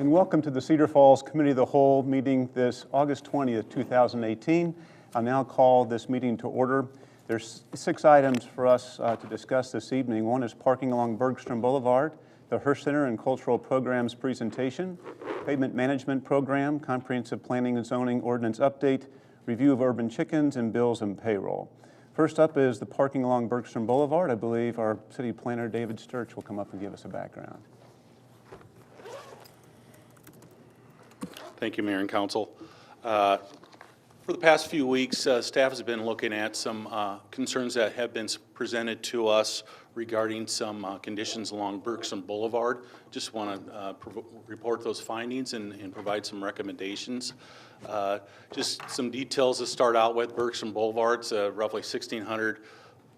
and welcome to the Cedar Falls Committee of the Whole meeting this August 20th, 2018. I'll now call this meeting to order. There's 6 items for us to discuss this evening. One is parking along Bergstrom Boulevard, the Hearst Center and Cultural Programs presentation, pavement management program, comprehensive planning and zoning ordinance update, review of urban chickens, and bills and payroll. First up is the parking along Bergstrom Boulevard. I believe our city planner, David Sturch, will come up and give us a background. Thank you, Mayor and Council. For the past few weeks, staff has been looking at some concerns that have been presented to us regarding some conditions along Bergstrom Boulevard. Just want to report those findings and provide some recommendations. Just some details to start out with. Bergstrom Boulevard, it's a roughly 1,600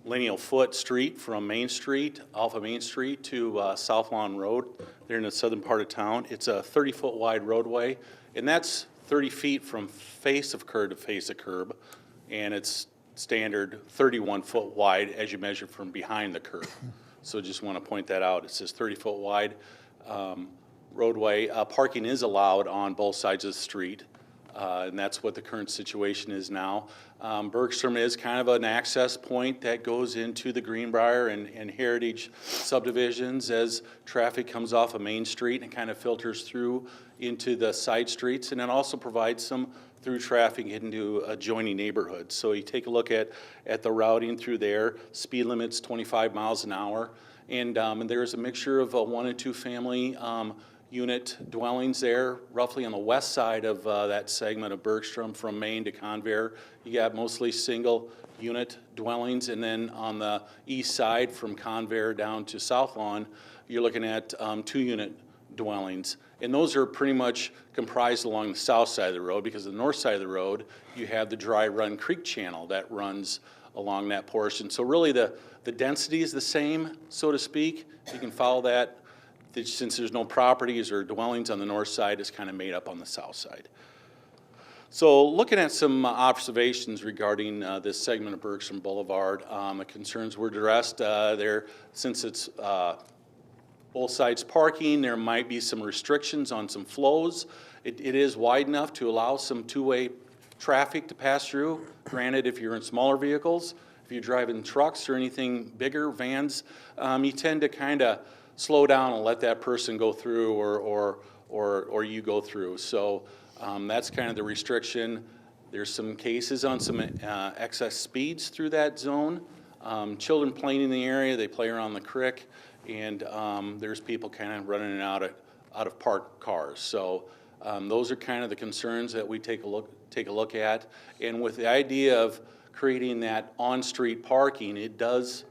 lineal foot street from Main Street, off of Main Street to South Lawn Road. There in the southern part of town. It's a 30-foot wide roadway, and that's 30 feet from face of curb to face of curb, and it's standard 31-foot wide as you measure from behind the curb. So just want to point that out. It says 30-foot wide roadway. Parking is allowed on both sides of the street, and that's what the current situation is now. Bergstrom is kind of an access point that goes into the Greenbrier and Heritage subdivisions as traffic comes off of Main Street and kind of filters through into the side streets, and it also provides some through traffic into adjoining neighborhoods. So you take a look at the routing through there. Speed limit's 25 miles an hour, and there's a mixture of 1 and 2 family unit dwellings there, roughly on the west side of that segment of Bergstrom from Main to Convair. You got mostly single unit dwellings, and then on the east side from Convair down to South Lawn, you're looking at 2 unit dwellings. And those are pretty much comprised along the south side of the road, because the north side of the road, you have the Dry Run Creek channel that runs along that portion. So really the density is the same, so to speak. You can follow that. Since there's no properties or dwellings on the north side, it's kind of made up on the south side. So looking at some observations regarding this segment of Bergstrom Boulevard, the concerns were addressed there. Since it's both sides parking, there might be some restrictions on some flows. It is wide enough to allow some two-way traffic to pass through. Granted, if you're in smaller vehicles, if you're driving trucks or anything bigger, vans, you tend to kind of slow down and let that person go through, or you go through. So that's kind of the restriction. There's some cases on some excess speeds through that zone. Children playing in the area, they play around the creek, and there's people kind of running in and out of parked cars. So those are kind of the concerns that we take a look at. And with the idea of creating that on-street parking, it does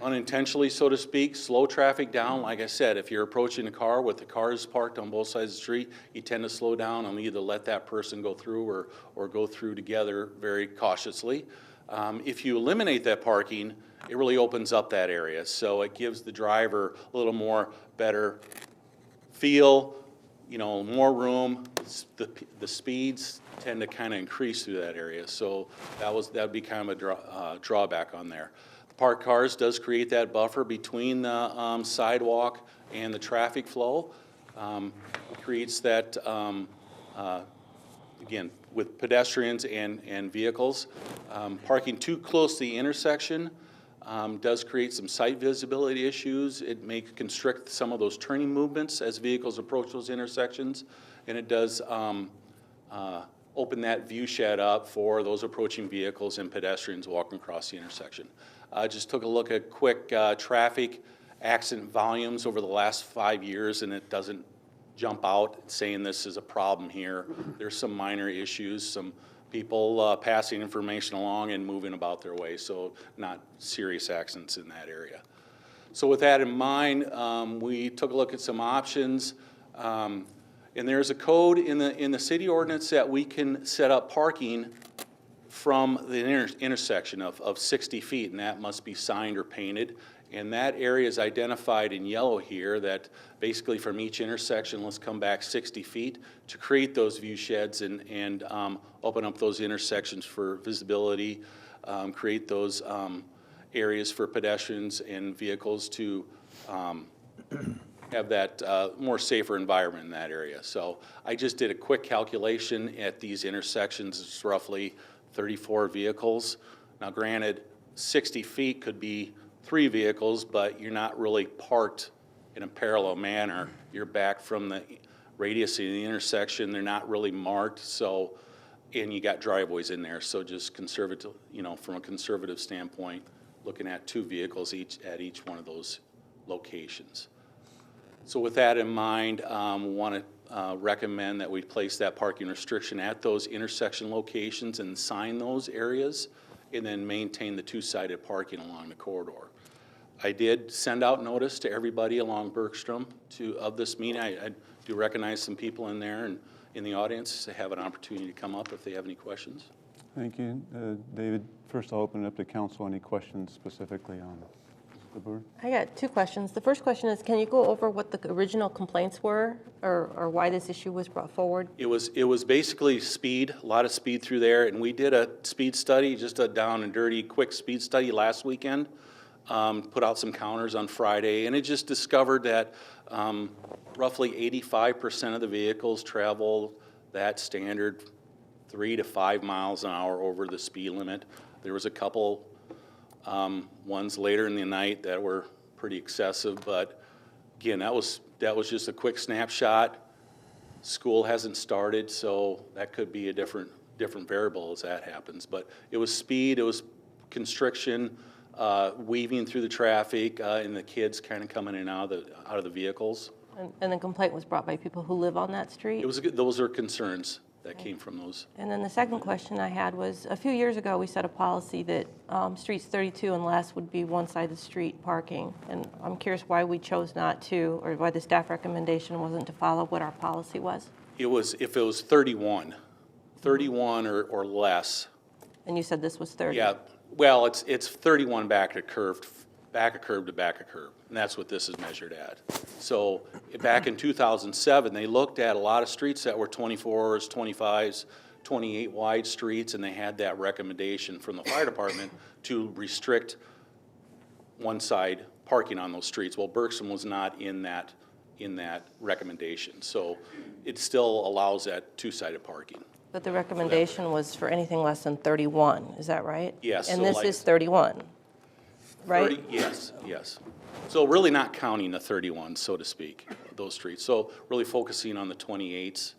unintentionally, so to speak, slow traffic down. Like I said, if you're approaching a car with the cars parked on both sides of the street, you tend to slow down and either let that person go through or go through together very cautiously. If you eliminate that parking, it really opens up that area. So it gives the driver a little more better feel, more room. The speeds tend to kind of increase through that area. So that would be kind of a drawback on there. Parked cars does create that buffer between the sidewalk and the traffic flow. It creates that, again, with pedestrians and vehicles. Parking too close to the intersection does create some sight visibility issues. It may constrict some of those turning movements as vehicles approach those intersections, and it does open that view shed up for those approaching vehicles and pedestrians walking across the intersection. Just took a look at quick traffic accident volumes over the last 5 years, and it doesn't jump out saying this is a problem here. There's some minor issues, some people passing information along and moving about their way, so not serious accidents in that area. So with that in mind, we took a look at some options, and there's a code in the city ordinance that we can set up parking from the intersection of 60 feet, and that must be signed or painted. And that area is identified in yellow here, that basically from each intersection, let's come back 60 feet to create those view sheds and open up those intersections for visibility, create those areas for pedestrians and vehicles to more safer environment in that area. So I just did a quick calculation at these intersections. It's roughly 34 vehicles. Now granted, 60 feet could be 3 vehicles, but you're not really parked in a parallel manner. You're back from the radius of the intersection. They're not really marked, so, and you got driveways in there. So just conservative, from a conservative standpoint, looking at 2 vehicles at each one of those locations. So with that in mind, want to recommend that we place that parking restriction at those intersection locations and sign those areas, and then maintain the 2-sided parking along the corridor. I did send out notice to everybody along Bergstrom of this meeting. I do recognize some people in there and in the audience to have an opportunity to come up if they have any questions. Thank you. David, first I'll open it up to council. Any questions specifically on the board? I got 2 questions. The first question is, can you go over what the original complaints were, or why this issue was brought forward? It was basically speed, a lot of speed through there, and we did a speed study, just a down and dirty, quick speed study last weekend. Put out some counters on Friday, and it just discovered that roughly 85% of the vehicles travel that standard 3 to 5 miles an hour over the speed limit. There was a couple ones later in the night that were pretty excessive, but again, that was just a quick snapshot. School hasn't started, so that could be a different variable as that happens. But it was speed, it was constriction, weaving through the traffic, and the kids kind of coming in and out of the vehicles. And the complaint was brought by people who live on that street? Those are concerns that came from those. And then the second question I had was, a few years ago, we set a policy that streets 32 and less would be one-sided street parking. And I'm curious why we chose not to, or why the staff recommendation wasn't to follow what our policy was. If it was 31 or less. And you said this was 30? Yeah, well, it's 31 back of curb to back of curb, and that's what this is measured at. So back in 2007, they looked at a lot of streets that were 24s, 25s, 28 wide streets, and they had that recommendation from the fire department to restrict one-side parking on those streets. Well, Bergstrom was not in that recommendation, so it still allows that 2-sided parking. But the recommendation was for anything less than 31, is that right? Yes. And so this like is 31, right? 30, yes. So really not counting the 31, so to speak, those streets. So really focusing on the 28s,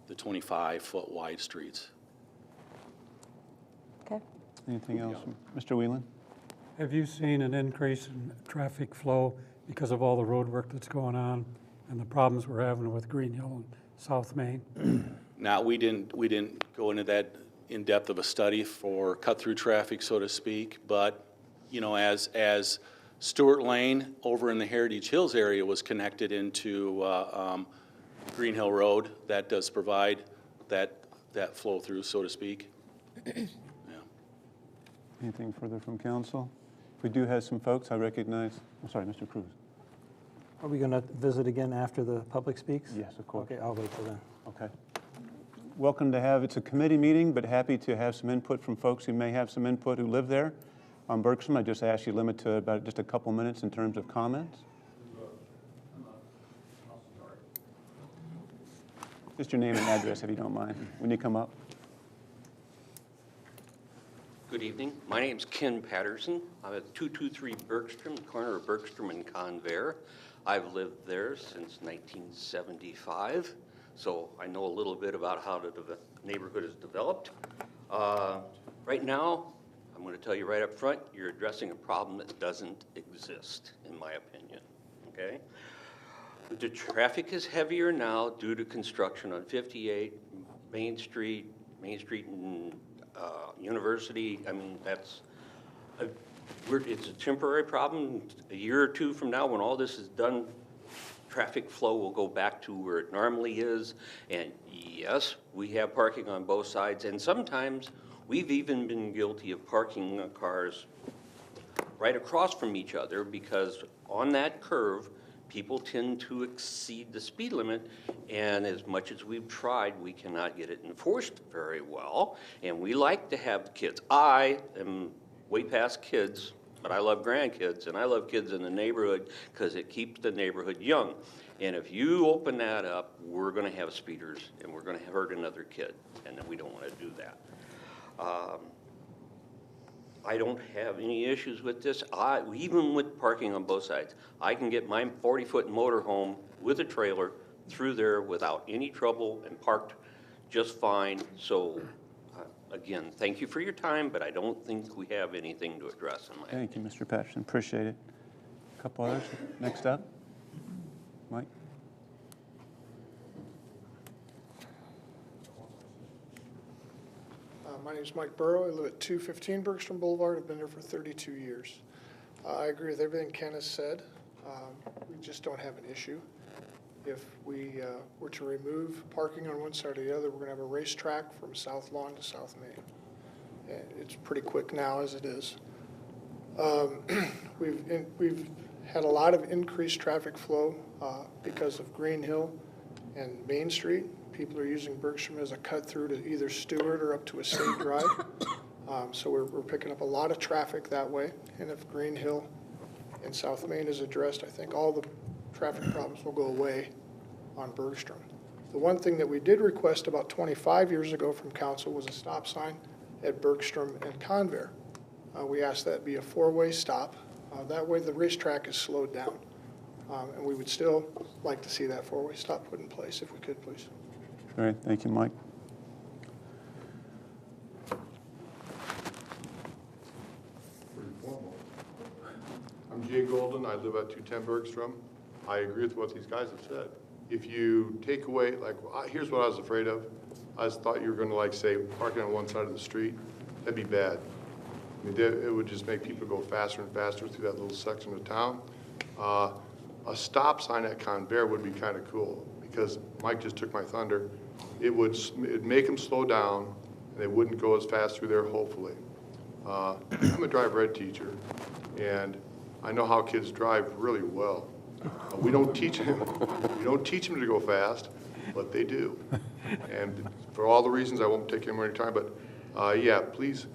the 25-foot wide streets. Okay. Anything else? Mr. Whelan? Have you seen an increase in traffic flow because of all the road work that's going on and the problems we're having with Green Hill and South Main? Now, we didn't go into that in depth of a study for cut-through traffic, so to speak, but, as Stewart Lane over in the Heritage Hills area was connected into Green Hill Road, that does provide that flow through, so to speak. Yeah. Anything further from council? If we do have some folks, I recognize, I'm sorry, Mr. Cruz. Are we going to visit again after the public speaks? Yes, of course. Okay, I'll wait till then. Okay. Welcome to it's a committee meeting, but happy to have some input from folks who may have some input who live there. On Bergstrom, I just ask you to limit to about just a couple minutes in terms of comments. Just your name and address, if you don't mind, when you come up. Good evening. My name's Ken Patterson. I'm at 223 Bergstrom, the corner of Bergstrom and Convair. I've lived there since 1975, so I know a little bit about how the neighborhood is developed. Right now, I'm going to tell you right up front, you're addressing a problem that doesn't exist, in my opinion, okay? The traffic is heavier now due to construction on 58, Main Street and University. I mean, it's a temporary problem. A year or two from now, when all this is done, traffic flow will go back to where it normally is. And yes, we have parking on both sides, and sometimes we've even been guilty of parking cars right across from each other, because on that curve, people tend to exceed the speed limit, and as much as we've tried, we cannot get it enforced very well. And we like to have kids. I am way past kids but I love grandkids, and I love kids in the neighborhood because it keeps the neighborhood young. And if you open that up, we're going to have speeders, and we're going to hurt another kid, and we don't want to do that. I don't have any issues with this. Even with parking on both sides, I can get my 40-foot motorhome with a trailer through there without any trouble and parked just fine. So, again, thank you for your time, but I don't think we have anything to address in my opinion. Thank you, Mr. Patterson. Appreciate it. A couple others. Next up. Mike? My name is Mike Burrow. I live at 215 Bergstrom Boulevard. I've been here for 32 years. I agree with everything Ken has said. We just don't have an issue. If we were to remove parking on one side or the other, we're going to have a racetrack from South Lawn to South Main. And it's pretty quick now as it is. We've had a lot of increased traffic flow because of Green Hill and Main Street. People are using Bergstrom as a cut through to either Stewart or up to Estate Drive. So we're picking up a lot of traffic that way. And if Green Hill and South Main is addressed, I think all the traffic problems will go away on Bergstrom. The one thing that we did request about 25 years ago from council was a stop sign at Bergstrom and Convair. We asked that be a four-way stop. That way the racetrack is slowed down. And we would still like to see that four-way stop put in place if we could, please. All right, thank you, Mike. I'm Jay Golden. I live at 210 Bergstrom. I agree with what these guys have said. If you take away, here's what I was afraid of. I just thought you were going to, say, parking on one side of the street. That'd be bad. I mean, it would just make people go faster and faster through that little section of town. A stop sign at Convair would be kind of cool because Mike just took my thunder. It'd make them slow down and they wouldn't go as fast through there, hopefully. I'm a drive red teacher and I know how kids drive really well. We don't teach them to go fast, but they do. And for all the reasons, I won't take any more time, but yeah, please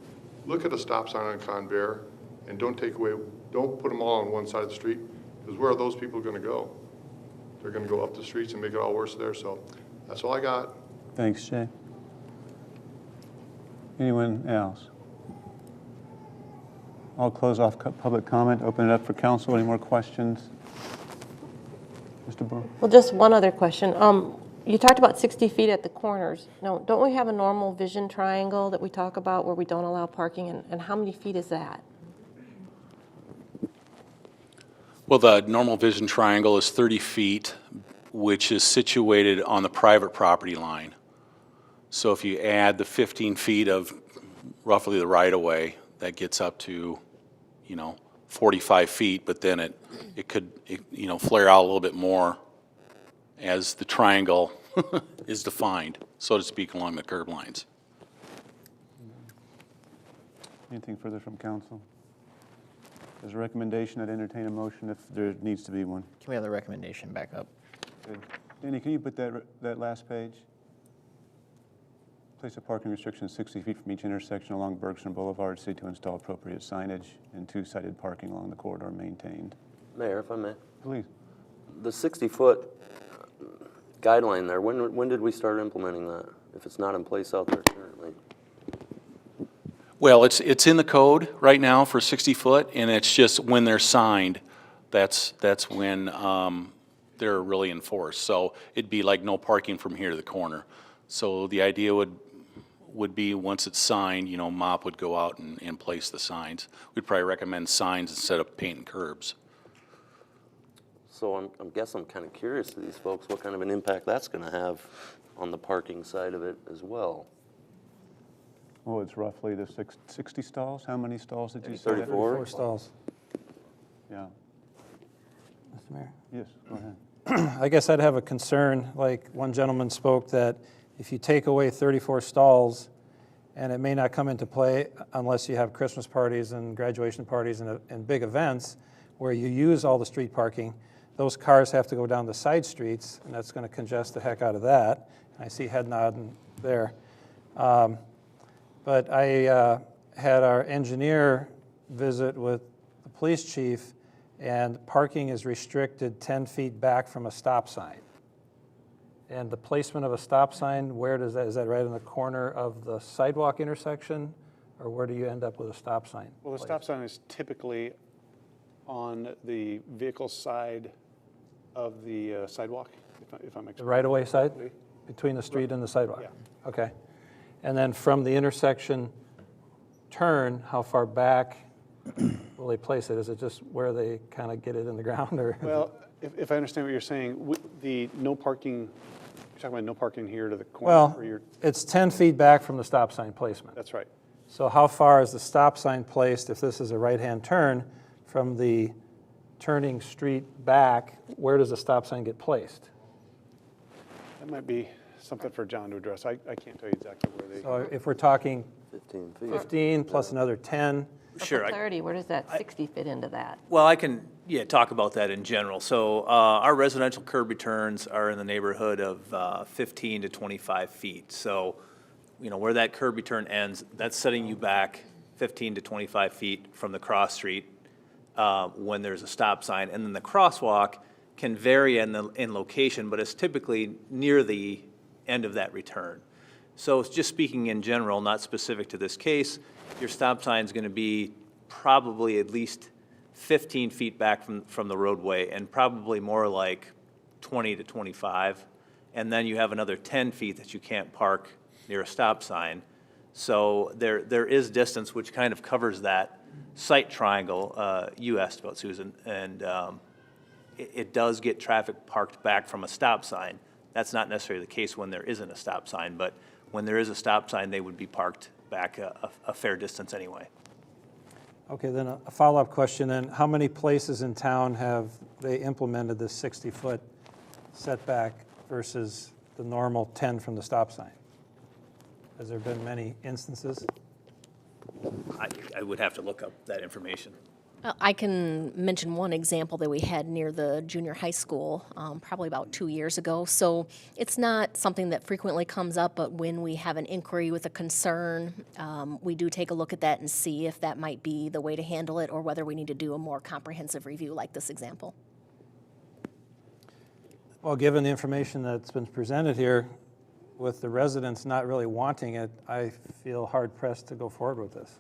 look at a stop sign on Convair and don't put them all on one side of the street, because where are those people going to go? They're going to go up the streets and make it all worse there. So that's all I got. Thanks, Jay. Anyone else? I'll close off public comment, open it up for council. Any more questions? Mr. Burrow? Well, just one other question. You talked about 60 feet at the corners. Now, don't we have a normal vision triangle that we talk about where we don't allow parking, and how many feet is that? Well, the normal vision triangle is 30 feet, which is situated on the private property line. So if you add the 15 feet of roughly the right-of-way, that gets up to, 45 feet, but then it could flare out a little bit more as the triangle is defined, so to speak, along the curb lines. Anything further from council? There's a recommendation. I'd entertain a motion if there needs to be one. Can we have the recommendation back up? Good. Danny, can you put that last page? Place a parking restriction 60 feet from each intersection along Bergstrom Boulevard. City to install appropriate signage and two-sided parking along the corridor maintained. Mayor, if I may. Please. The 60-foot guideline there, when did we start implementing that, if it's not in place out there currently? Well, it's in the code right now for 60 foot, and it's just when they're signed, that's when they're really enforced. So it'd be like no parking from here to the corner. So the idea would be once it's signed, MOP would go out and place the signs. We'd probably recommend signs instead of painting curbs. So I guess I'm kind of curious to these folks what kind of an impact that's going to have on the parking side of it as well. Oh, it's roughly the 60 stalls? How many stalls did you say? 34? 34 stalls. Yeah. Mr. Mayor? Yes, go ahead. I guess I'd have a concern, like one gentleman spoke, that if you take away 34 stalls, and it may not come into play unless you have Christmas parties and graduation parties and big events where you use all the street parking, those cars have to go down the side streets, and that's going to congest the heck out of that. I see head nodding there. But I had our engineer visit with the police chief, and parking is restricted 10 feet back from a stop sign. And the placement of a stop sign, where does that, is that right in the corner of the sidewalk intersection? Or where do you end up with a stop sign? Well, the stop sign is typically on the vehicle side of the sidewalk, if I'm The explaining. right-of-way side? correctly. Between the street and the sidewalk? Yeah. Okay. And then from the intersection turn, how far back will they place it? Is it just where they kind of get it in the ground, or? Well, if I understand what you're saying, the no parking, you're talking about no parking here to the corner? Well, or you're- it's 10 feet back from the stop sign placement. That's right. So how far is the stop sign placed, if this is a right-hand turn, from the turning street back? Where does the stop sign get placed? That might be something for John to address. I can't tell you exactly where they. So if we're talking 15 feet. 15 plus another 10, For Sure. clarity, where does that 60 fit into that? Well, I can, talk about that in general. So our residential curb returns are in the neighborhood of 15 to 25 feet. So, where that curb return ends, that's setting you back 15 to 25 feet from the cross street when there's a stop sign. And then the crosswalk can vary in location, but it's typically near the end of that return. So it's just speaking in general, not specific to this case, your stop sign's going to be probably at least 15 feet back from the roadway, and probably more like 20 to 25. And then you have another 10 feet that you can't park near a stop sign. So there is distance which kind of covers that site triangle you asked about, Susan. And it does get traffic parked back from a stop sign. That's not necessarily the case when there isn't a stop sign, but when there is a stop sign, they would be parked back a fair distance anyway. okay, then a follow-up question then. How many places in town have they implemented this 60-foot setback versus the normal 10 from the stop sign? Has there been many instances? I would have to look up that information. I can mention one example that we had near the junior high school, probably about 2 years ago. So it's not something that frequently comes up, but when we have an inquiry with a concern, we do take a look at that and see if that might be the way to handle it, or whether we need to do a more comprehensive review like this example. Well, given the information that's been presented here, with the residents not really wanting it, I feel hard-pressed to go forward with this.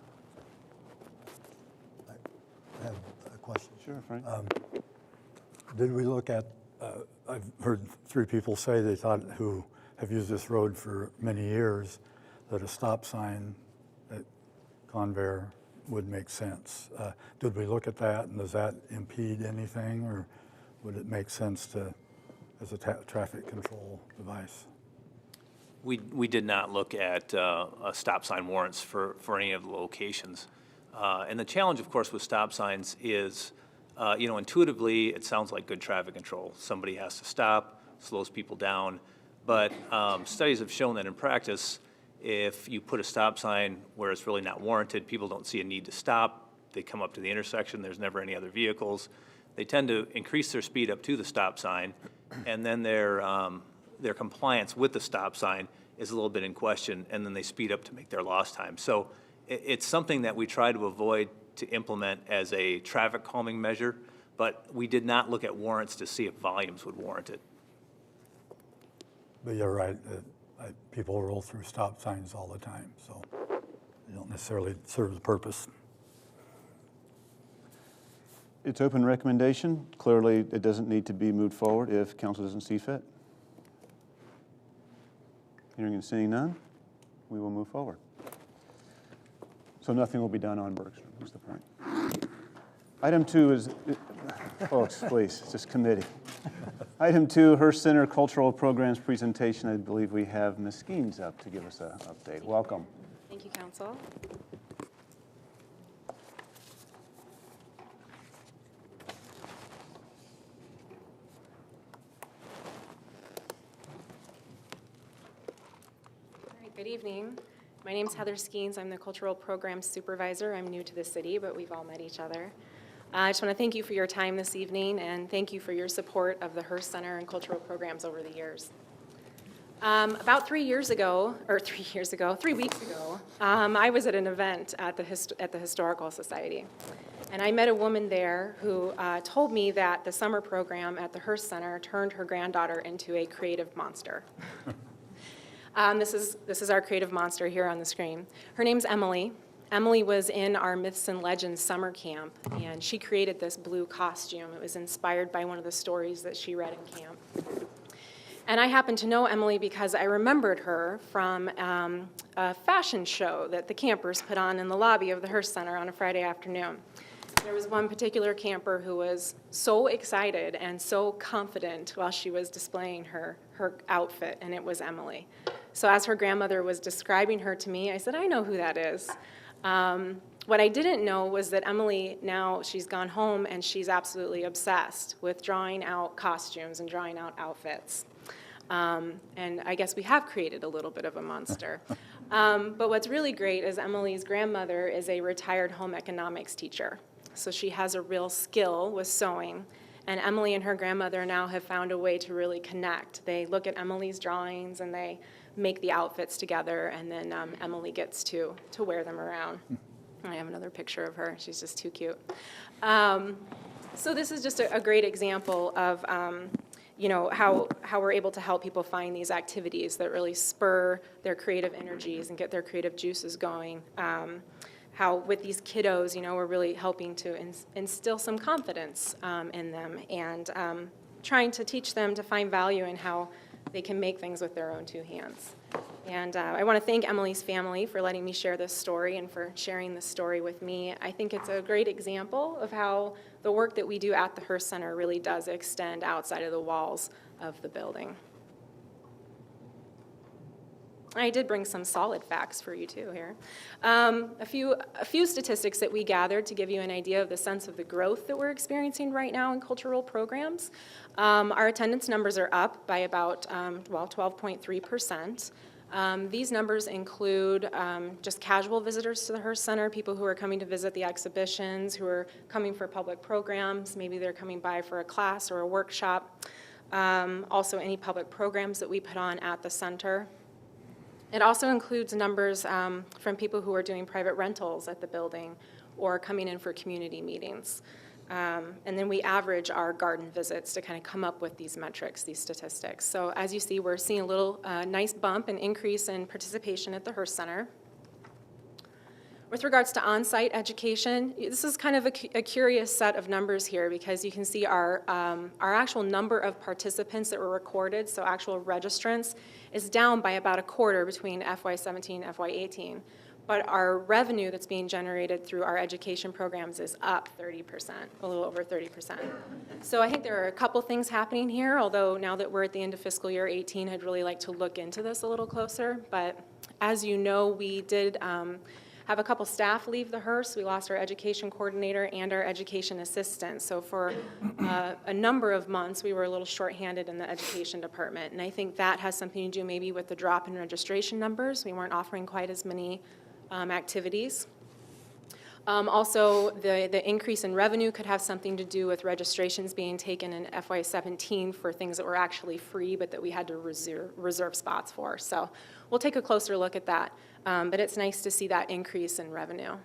I have a question. Sure, Frank. Did we look at, I've heard 3 people say they thought, who have used this road for many years, that a stop sign at Convair would make sense. Did we look at that, and does that impede anything, or would it make sense to, as a traffic control device? We did not look at stop sign warrants for any of the locations. And the challenge, of course, with stop signs is, intuitively, it sounds like good traffic control. Somebody has to stop, slows people down. But studies have shown that in practice, if you put a stop sign where it's really not warranted, people don't see a need to stop. They come up to the intersection, there's never any other vehicles. They tend to increase their speed up to the stop sign, and then their compliance with the stop sign is a little bit in question, and then they speed up to make their lost time. So it's something that we try to avoid to implement as a traffic calming measure, but we did not look at warrants to see if volumes would warrant it. But you're right, people roll through stop signs all the time, so they don't necessarily serve the purpose. It's open recommendation. Clearly, it doesn't need to be moved forward if council doesn't see fit. Hearing and seeing none, we will move forward. So nothing will be done on Bergstrom, is the point. Item 2 is, folks, please, it's just committee. Item 2, Hearst Center Cultural Programs Presentation. I believe we have Ms. Skeens up to give us an update. Welcome. Thank you, Council. All right, good evening. My name is Heather Skeens. I'm the Cultural Programs Supervisor. I'm new to the city, but we've all met each other. I just want to thank you for your time this evening, and thank you for your support of the Hearst Center and cultural programs over the years. About 3 weeks ago, I was at an event at the Historical Society. And I met a woman there who told me that the summer program at the Hearst Center turned her granddaughter into a creative monster. This is our creative monster here on the screen. Her name's Emily. Emily was in our Myths and Legends summer camp, and she created this blue costume. It was inspired by one of the stories that she read in camp. And I happen to know Emily because I remembered her from a fashion show that the campers put on in the lobby of the Hearst Center on a Friday afternoon. There was one particular camper who was so excited and so confident while she was displaying her outfit, and it was Emily. So as her grandmother was describing her to me, I said, I know who that is. What I didn't know was that Emily, now she's gone home and she's absolutely obsessed with drawing out costumes and drawing out outfits. And I guess we have created a little bit of a monster. But what's really great is Emily's grandmother is a retired home economics teacher. So she has a real skill with sewing. And Emily and her grandmother now have found a way to really connect. They look at Emily's drawings and they make the outfits together, and then Emily gets to wear them around. I have another picture of her. She's just too cute. So this is just a great example of how we're able to help people find these activities that really spur their creative energies and get their creative juices going. How with these kiddos, we're really helping to instill some confidence in them and trying to teach them to find value in how they can make things with their own two hands. And I want to thank Emily's family for letting me share this story and for sharing this story with me. I think it's a great example of how the work that we do at the Hearst Center really does extend outside of the walls of the building. I did bring some solid facts for you too here. A few statistics that we gathered to give you an idea of the sense of the growth that we're experiencing right now in cultural programs. Our attendance numbers are up by about 12.3%. These numbers include just casual visitors to the Hearst Center, people who are coming to visit the exhibitions, who are coming for public programs, maybe they're coming by for a class or a workshop. Also any public programs that we put on at the center. It also includes numbers from people who are doing private rentals at the building or coming in for community meetings. And then we average our garden visits to kind of come up with these metrics, these statistics. So as you see, we're seeing a little nice bump and increase in participation at the Hearst Center. With regards to on-site education, this is kind of a curious set of numbers here because you can see our actual number of participants that were recorded, so actual registrants, is down by about a quarter between FY17 and FY18. But our revenue that's being generated through our education programs is up 30%, a little over 30%. So I think there are a couple things happening here, although now that we're at the end of fiscal year 18, I'd really like to look into this a little closer. But as you know, we did have a couple staff leave the Hearst. We lost our education coordinator and our education assistant. So for a number of months, we were a little shorthanded in the education department. And I think that has something to do maybe with the drop in registration numbers. We weren't offering quite as many activities. Also, the increase in revenue could have something to do with registrations being taken in FY17 for things that were actually free but that we had to reserve spots for. So we'll take a closer look at that, but it's nice to see that increase in revenue.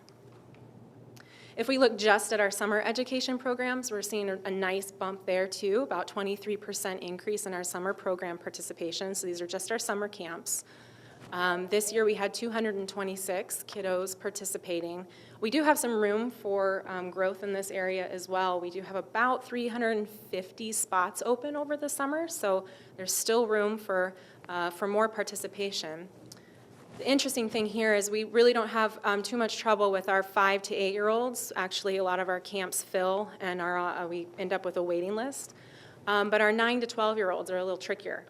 If we look just at our summer education programs, we're seeing a nice bump there too, about 23% increase in our summer program participation. So these are just our summer camps. This year we had 226 kiddos participating. We do have some room for growth in this area as well. We do have about 350 spots open over the summer, so there's still room for more participation. The interesting thing here is we really don't have too much trouble with our 5 to 8-year-olds. Actually, a lot of our camps fill, and we end up with a waiting list. But our 9 to 12-year-olds are a little trickier.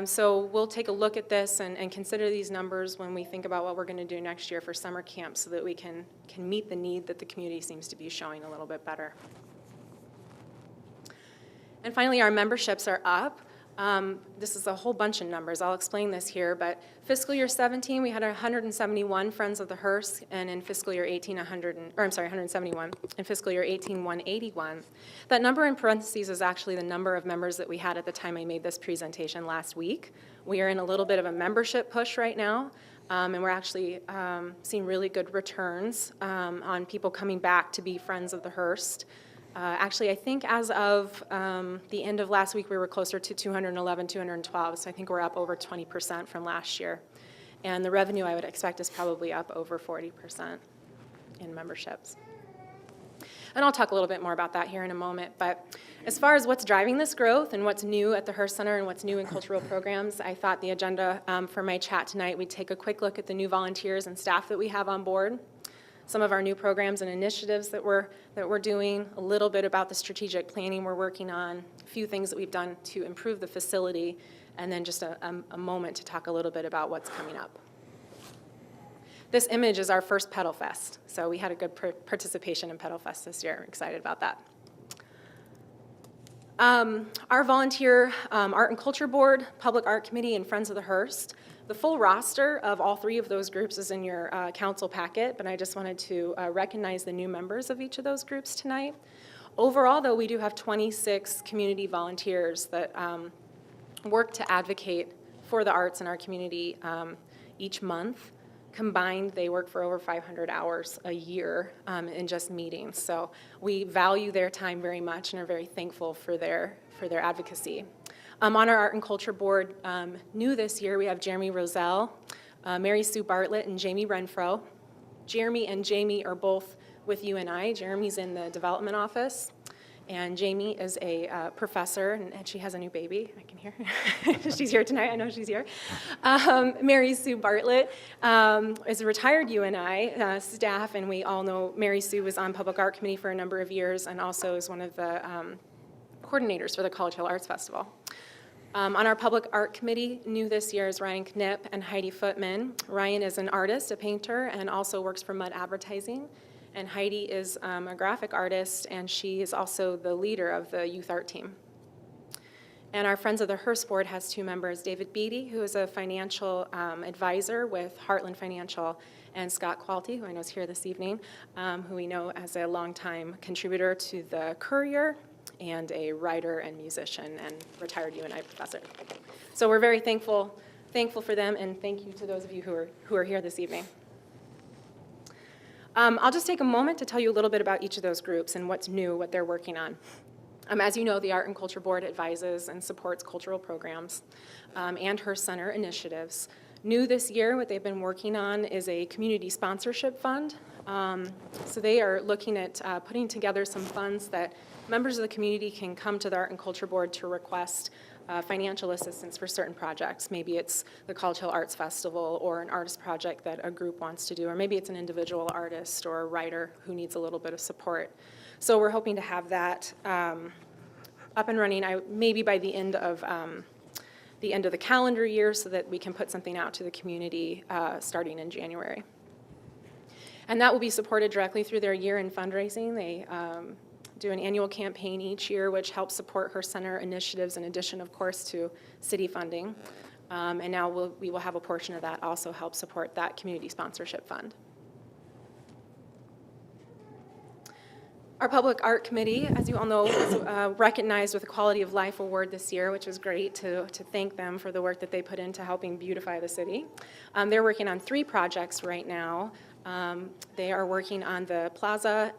So we'll take a look at this and consider these numbers when we think about what we're going to do next year for summer camp so that we can meet the need that the community seems to be showing a little bit better. And finally, our memberships are up. This is a whole bunch of numbers. I'll explain this here, but fiscal year 17, we had 171 Friends of the Hearst, and in fiscal year 18, 171. In fiscal year 18, 181. That number in parentheses is actually the number of members that we had at the time I made this presentation last week. We are in a little bit of a membership push right now. And we're actually seeing really good returns on people coming back to be friends of the Hearst. Actually, I think as of the end of last week, we were closer to 211, 212, so I think we're up over 20% from last year. And the revenue, I would expect, is probably up over 40% in memberships. And I'll talk a little bit more about that here in a moment. But as far as what's driving this growth and what's new at the Hearst Center and what's new in cultural programs, I thought the agenda for my chat tonight, we'd take a quick look at the new volunteers and staff that we have on board, some of our new programs and initiatives that we're doing, a little bit about the strategic planning we're working on, a few things that we've done to improve the facility, and then just a moment to talk a little bit about what's coming up. This image is our first Pedal Fest, so we had a good participation in Pedal Fest this year. I'm excited about that. Our volunteer Art and Culture Board, Public Art Committee, and Friends of the Hearst. The full roster of all three of those groups is in your council packet, but I just wanted to recognize the new members of each of those groups tonight. Overall, though, we do have 26 community volunteers that work to advocate for the arts in our community each month. Combined, they work for over 500 hours a year in just meetings. So we value their time very much and are very thankful for their advocacy. On our Art and Culture Board, new this year, we have Jeremy Roselle, Mary Sue Bartlett, and Jamie Renfro. Jeremy and Jamie are both with UNI. Jeremy's in the development office, and Jamie is a professor, and she has a new baby. I can hear her. She's here tonight. I know she's here. Mary Sue Bartlett is a retired UNI staff, and we all know Mary Sue was on Public Art Committee for a number of years and also is one of the coordinators for the College Hill Arts Festival. On our Public Art Committee, new this year is Ryan Knipp and Heidi Footman. Ryan is an artist, a painter, and also works for Mud Advertising. And Heidi is a graphic artist, and she is also the leader of the youth art team. And our Friends of the Hearst Board has two members, David Beatty, who is a financial advisor with Heartland Financial, and Scott Qualty, who I know is here this evening, who we know as a longtime contributor to the Courier and a writer and musician and retired UNI professor. So we're very thankful for them, and thank you to those of you who are here this evening. I'll just take a moment to tell you a little bit about each of those groups and what's new, what they're working on. As you know, the Art and Culture Board advises and supports cultural programs and Hearst Center initiatives. New this year, what they've been working on is a community sponsorship fund. So they are looking at putting together some funds that members of the community can come to the Art and Culture Board to request financial assistance for certain projects. Maybe it's the College Hill Arts Festival or an artist project that a group wants to do, or maybe it's an individual artist or a writer who needs a little bit of support. So we're hoping to have that up and running maybe by the end of the calendar year so that we can put something out to the community starting in January. And that will be supported directly through their year-end fundraising. They do an annual campaign each year which helps support Hearst Center initiatives in addition, of course, to city funding. And now we will have a portion of that also help support that community sponsorship fund. Our Public Art Committee, as you all know, was recognized with a Quality of Life Award this year, which was great to thank them for the work that they put into helping beautify the city. They're working on 3 projects right now. They are working on the plaza at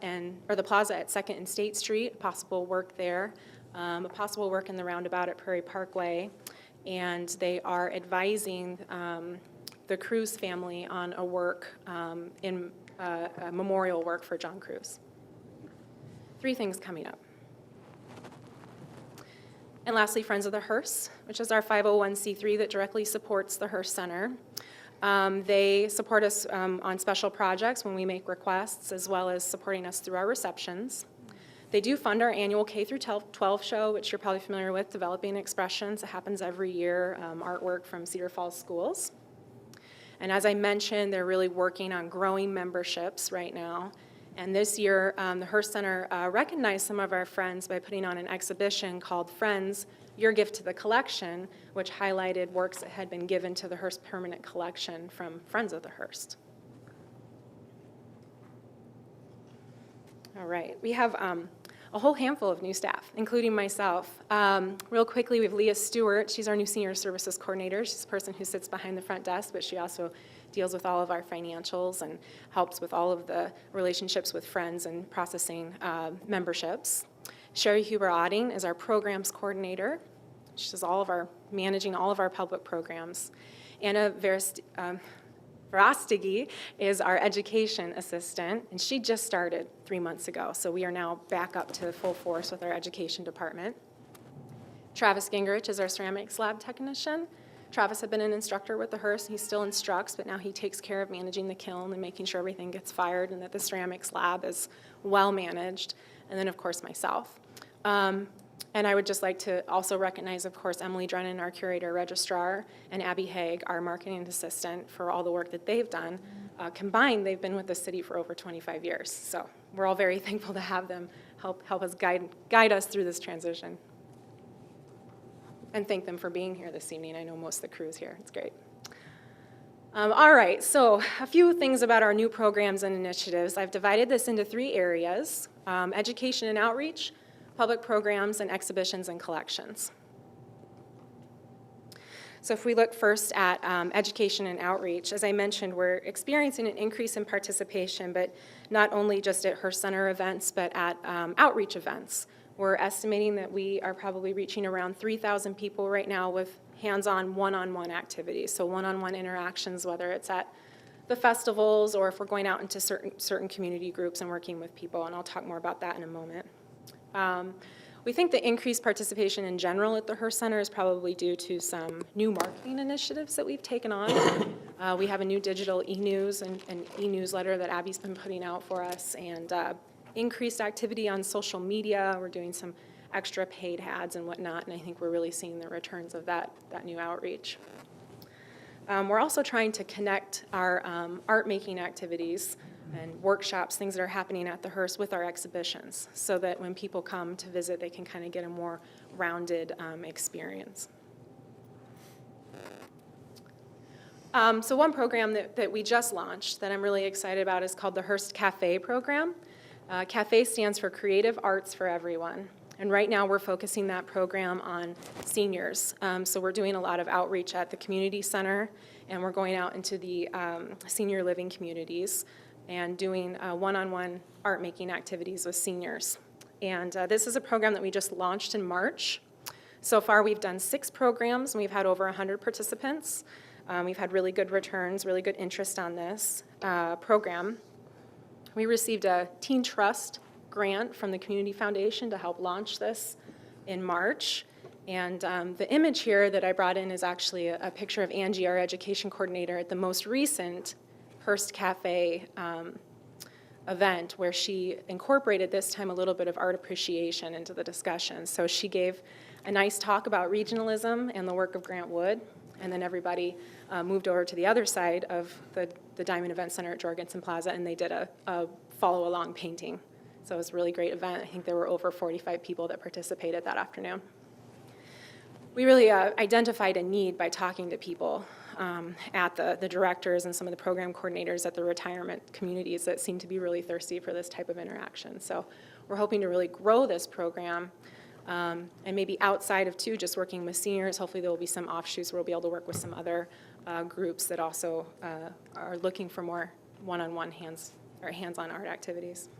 2nd and State Street, possible work there, a possible work in the roundabout at Prairie Parkway, and they are advising the Cruz family on a work in a memorial work for John Cruz. 3 things coming up. And lastly, Friends of the Hearst, which is our 501c3 that directly supports the Hearst Center. They support us on special projects when we make requests, as well as supporting us through our receptions. They do fund our annual K-12 show, which you're probably familiar with, Developing Expressions. It happens every year, artwork from Cedar Falls schools. And as I mentioned, they're really working on growing memberships right now. And this year, the Hearst Center recognized some of our friends by putting on an exhibition called Friends, Your Gift to the Collection, which highlighted works that had been given to the Hearst Permanent Collection from Friends of the Hearst. All right, we have a whole handful of new staff, including myself. Real quickly, we have Leah Stewart. She's our new Senior Services Coordinator. She's the person who sits behind the front desk, but she also deals with all of our financials and helps with all of the relationships with friends and processing memberships. Sherry Huber-Otting is our programs coordinator. She does managing all of our public programs. Anna Verostigi is our education assistant, and she just started 3 months ago, so we are now back up to full force with our education department. Travis Gingrich is our ceramics lab technician. Travis had been an instructor with the Hearst. He still instructs, but now he takes care of managing the kiln and making sure everything gets fired and that the ceramics lab is well managed. And then, of course, myself. And I would just like to also recognize, of course, Emily Drennan, our curator registrar, and Abby Haig, our marketing assistant, for all the work that they've done. Combined, they've been with the city for over 25 years. So we're all very thankful to have them help us guide us through this transition. And thank them for being here this evening. I know most of the crew's here. It's great. All right, so a few things about our new programs and initiatives. I've divided this into 3 areas: education and outreach, public programs, and exhibitions and collections. So if we look first at education and outreach, as I mentioned, we're experiencing an increase in participation, but not only just at Hearst Center events, but at outreach events. We're estimating that we are probably reaching around 3,000 people right now with hands-on, one-on-one activities. So one-on-one interactions, whether it's at the festivals or if we're going out into certain community groups and working with people, and I'll talk more about that in a moment. We think the increased participation in general at the Hearst Center is probably due to some new marketing initiatives that we've taken on. We have a new digital e-news and e-newsletter that Abby's been putting out for us, and increased activity on social media. We're doing some extra paid ads and whatnot, and I think we're really seeing the returns of that new outreach. We're also trying to connect our art-making activities and workshops, things that are happening at the Hearst, with our exhibitions, so that when people come to visit, they can kind of get a more rounded experience. So one program that we just launched that I'm really excited about is called the Hearst Cafe program. CAFE stands for Creative Arts for Everyone. And right now we're focusing that program on seniors. So we're doing a lot of outreach at the community center, and we're going out into the senior living communities and doing one-on-one art-making activities with seniors. And this is a program that we just launched in March. So far we've done 6 programs, and we've had over 100 participants. We've had really good returns, really good interest on this program. We received a Teen Trust grant from the Community Foundation to help launch this in March. And the image here that I brought in is actually a picture of Angie, our education coordinator, at the most recent Hearst Cafe event, where she incorporated this time a little bit of art appreciation into the discussion. So she gave a nice talk about regionalism and the work of Grant Wood, and then everybody moved over to the other side of the Diamond Event Center at Jorgensen Plaza, and they did a follow-along painting. So it was a really great event. I think there were over 45 people that participated that afternoon. We really identified a need by talking to people at the directors and some of the program coordinators at the retirement communities that seem to be really thirsty for this type of interaction. So we're hoping to really grow this program, and maybe outside of just working with seniors. Hopefully there will be some offshoots where we'll be able to work with some other groups that also are looking for more one-on-one hands-on art activities.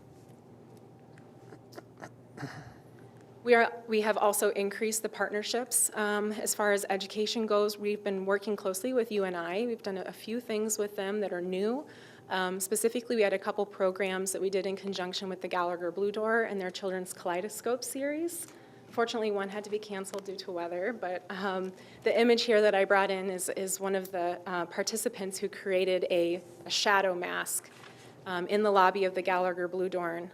We have also increased the partnerships. As far as education goes, we've been working closely with UNI. We've done a few things with them that are new. Specifically, we had a couple programs that we did in conjunction with the Gallagher Blue Door and their Children's Kaleidoscope series. Fortunately, one had to be canceled due to weather, but the image here that I brought in is one of the participants who created a shadow mask in the lobby of the Gallagher Blue Door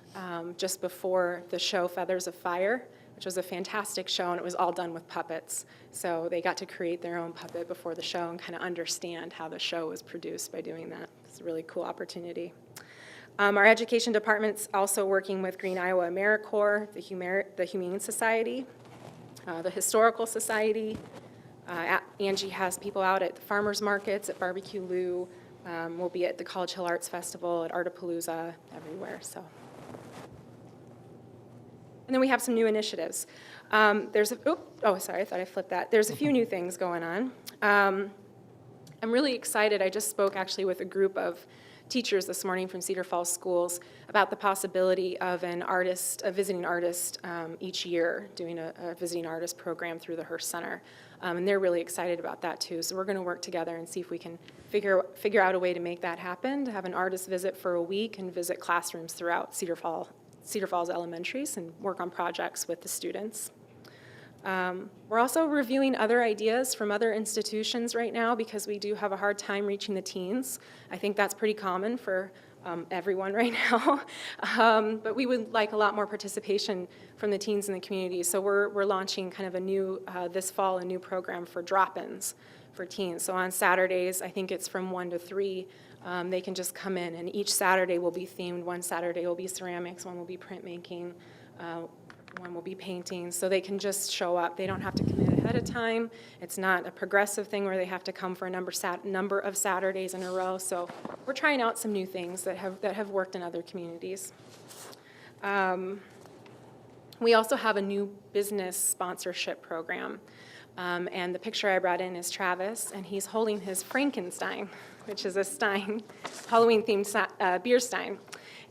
just before the show Feathers of Fire, which was a fantastic show, and it was all done with puppets. So they got to create their own puppet before the show and kind of understand how the show was produced by doing that. It's a really cool opportunity. Our education department's also working with Green Iowa AmeriCorps, the Humane Society, the Historical Society. Angie has people out at the farmers markets, at Barbecue Lou. We'll be at the College Hill Arts Festival, at Artapalooza, everywhere. So. And then we have some new initiatives. Sorry, I thought I flipped that. There's a few new things going on. I'm really excited. I just spoke actually with a group of teachers this morning from Cedar Falls schools about the possibility of a visiting artist each year, doing a visiting artist program through the Hearst Center. And they're really excited about that too. So we're going to work together and see if we can figure out a way to make that happen, to have an artist visit for a week and visit classrooms throughout Cedar Falls Elementaries and work on projects with the students. We're also reviewing other ideas from other institutions right now because we do have a hard time reaching the teens. I think that's pretty common for everyone right now. But we would like a lot more participation from the teens in the community. So we're launching kind of a new, this fall, a new program for drop-ins for teens. So on Saturdays, I think it's from 1 to 3, they can just come in, and each Saturday will be themed. One Saturday will be ceramics, one will be printmaking, one will be painting, so they can just show up. They don't have to commit ahead of time. It's not a progressive thing where they have to come for a number of Saturdays in a row. So we're trying out some new things that have worked in other communities. We also have a new business sponsorship program. And the picture I brought in is Travis, and he's holding his Frankenstein, which is a stein, Halloween-themed beer stein.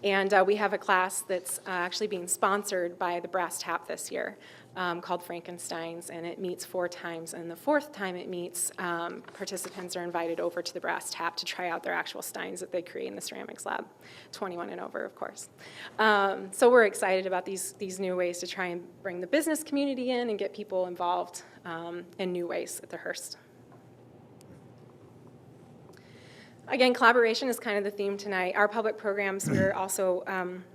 And we have a class that's actually being sponsored by the Brass Tap this year called Frankenstein's, and it meets 4 times. And the 4th time it meets, participants are invited over to the Brass Tap to try out their actual steins that they create in the ceramics lab, 21 and over, of course. So we're excited about these new ways to try and bring the business community in and get people involved in new ways at the Hearst. Again, collaboration is kind of the theme tonight. Our public programs, we're also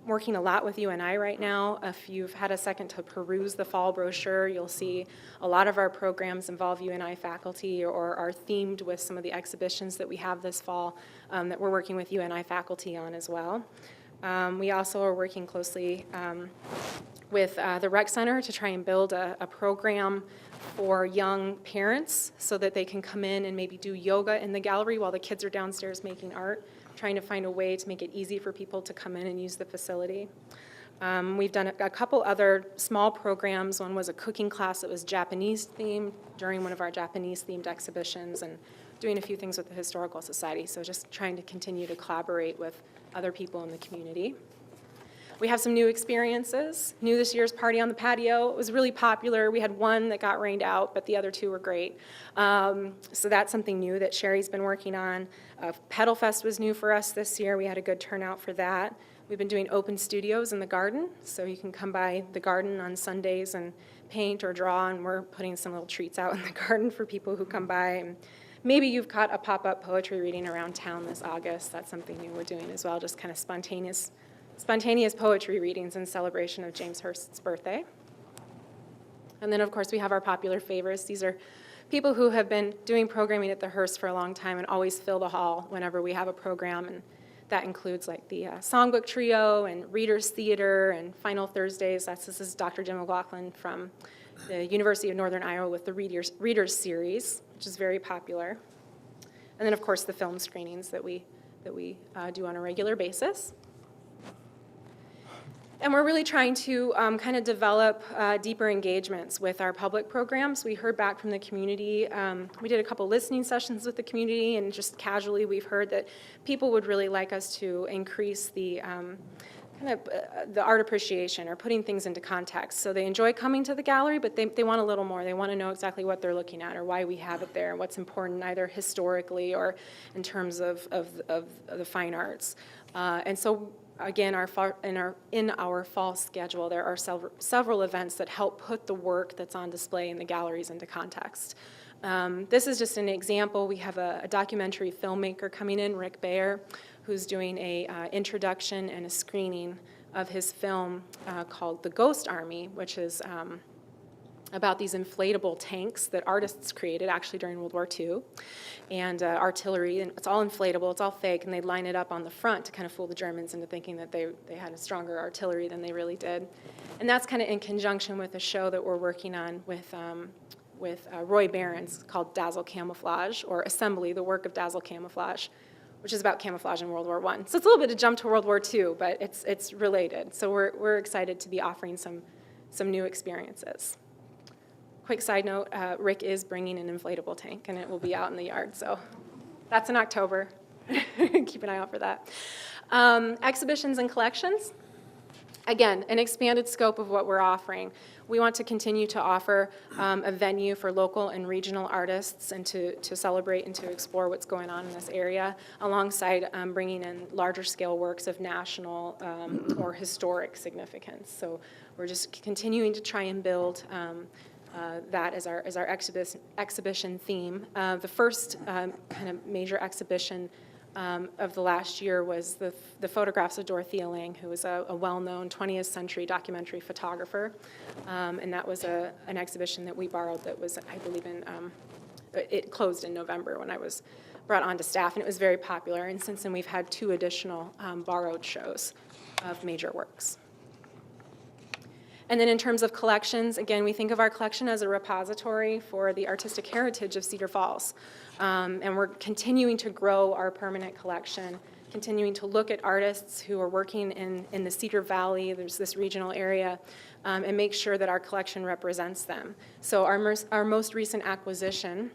working a lot with UNI right now. If you've had a second to peruse the fall brochure, you'll see a lot of our programs involve UNI faculty or are themed with some of the exhibitions that we have this fall that we're working with UNI faculty on as well. We also are working closely with the Rec Center to try and build a program for young parents so that they can come in and maybe do yoga in the gallery while the kids are downstairs making art, trying to find a way to make it easy for people to come in and use the facility. We've done a couple other small programs. One was a cooking class that was Japanese themed during one of our Japanese themed exhibitions, and doing a few things with the Historical Society. So just trying to continue to collaborate with other people in the community. We have some new experiences. New this year's Party on the Patio. It was really popular. We had one that got rained out, but the other 2 were great. So that's something new that Sherry's been working on. Pedal Fest was new for us this year. We had a good turnout for that. We've been doing open studios in the garden, so you can come by the garden on Sundays and paint or draw, and we're putting some little treats out in the garden for people who come by. And maybe you've caught a pop-up poetry reading around town this August. That's something new we're doing as well, just kind of spontaneous poetry readings in celebration of James Hearst's birthday. And then, of course, we have our popular favorites. These are people who have been doing programming at the Hearst for a long time and always fill the hall whenever we have a program, and that includes like the Songbook Trio and Readers Theater and Final Thursdays. This is Dr. Jim McLaughlin from the University of Northern Iowa with the Readers Series, which is very popular. And then, of course, the film screenings that we do on a regular basis. And we're really trying to kind of develop deeper engagements with our public programs. We heard back from the community. We did a couple listening sessions with the community, and just casually we've heard that people would really like us to increase the the art appreciation or putting things into context. So they enjoy coming to the gallery, but they want a little more. They want to know exactly what they're looking at or why we have it there and what's important either historically or in terms of the fine arts. And so again, in our fall schedule, there are several events that help put the work that's on display in the galleries into context. This is just an example. We have a documentary filmmaker coming in, Rick Baer, who's doing a introduction and a screening of his film called The Ghost Army, which is about these inflatable tanks that artists created actually during World War II, and artillery, and it's all inflatable, it's all fake, and they'd line it up on the front to kind of fool the Germans into thinking that they had a stronger artillery than they really did. And that's kind of in conjunction with a show that we're working on with Roy Barron's called Dazzle Camouflage, or Assembly, the Work of Dazzle Camouflage, which is about camouflage in World War I. So it's a little bit of a jump to World War II, but it's related. So we're excited to be offering some new experiences. Quick side note, Rick is bringing an inflatable tank, and it will be out in the yard, so That's in October. Keep an eye out for that. Exhibitions and collections. Again, an expanded scope of what we're offering. We want to continue to offer a venue for local and regional artists and to celebrate and to explore what's going on in this area, alongside bringing in larger scale works of national or historic significance. So we're just continuing to try and build that as our exhibition theme. The first kind of major exhibition of the last year was the photographs of Dorothea Lange, who was a well-known 20th century documentary photographer. And that was an exhibition that we borrowed that was, I believe, it closed in November when I was brought on to staff, and it was very popular. And since then, we've had 2 additional borrowed shows of major works. And then in terms of collections, again, we think of our collection as a repository for the artistic heritage of Cedar Falls. And we're continuing to grow our permanent collection, continuing to look at artists who are working in the Cedar Valley, there's this regional area, and make sure that our collection represents them. So our most recent acquisition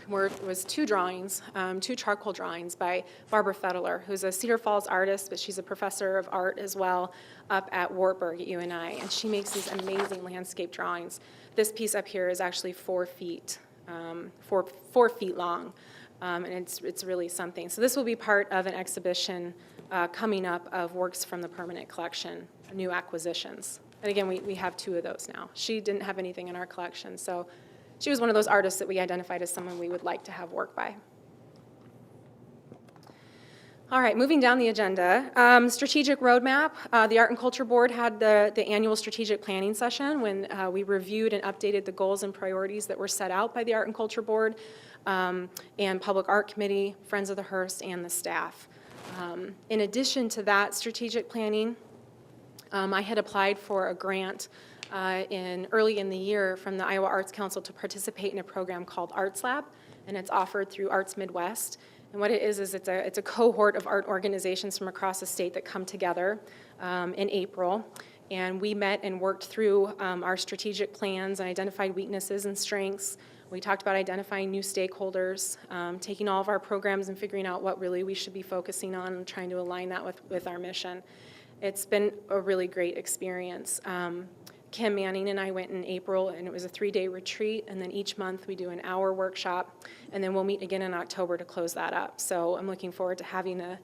was 2 drawings, 2 charcoal drawings by Barbara Fettler, who's a Cedar Falls artist, but she's a professor of art as well up at Wartburg at UNI, and she makes these amazing landscape drawings. This piece up here is actually 4 feet, 4 feet long, and it's really something. So this will be part of an exhibition coming up of works from the permanent collection, new acquisitions. And again, we have 2 of those now. She didn't have anything in our collection, so she was one of those artists that we identified as someone we would like to have work by. All right, moving down the agenda. Strategic roadmap. The Art and Culture Board had the annual strategic planning session when we reviewed and updated the goals and priorities that were set out by the Art and Culture Board and Public Art Committee, Friends of the Hearst, and the staff. In addition to that strategic planning, I had applied for a grant early in the year from the Iowa Arts Council to participate in a program called Arts Lab, and it's offered through Arts Midwest. And what it is it's a cohort of art organizations from across the state that come together in April. And we met and worked through our strategic plans and identified weaknesses and strengths. We talked about identifying new stakeholders, taking all of our programs and figuring out what really we should be focusing on and trying to align that with our mission. It's been a really great experience. Kim Manning and I went in April, and it was a 3-day retreat, and then each month we do an hour workshop, and then we'll meet again in October to close that up. So I'm looking forward to having a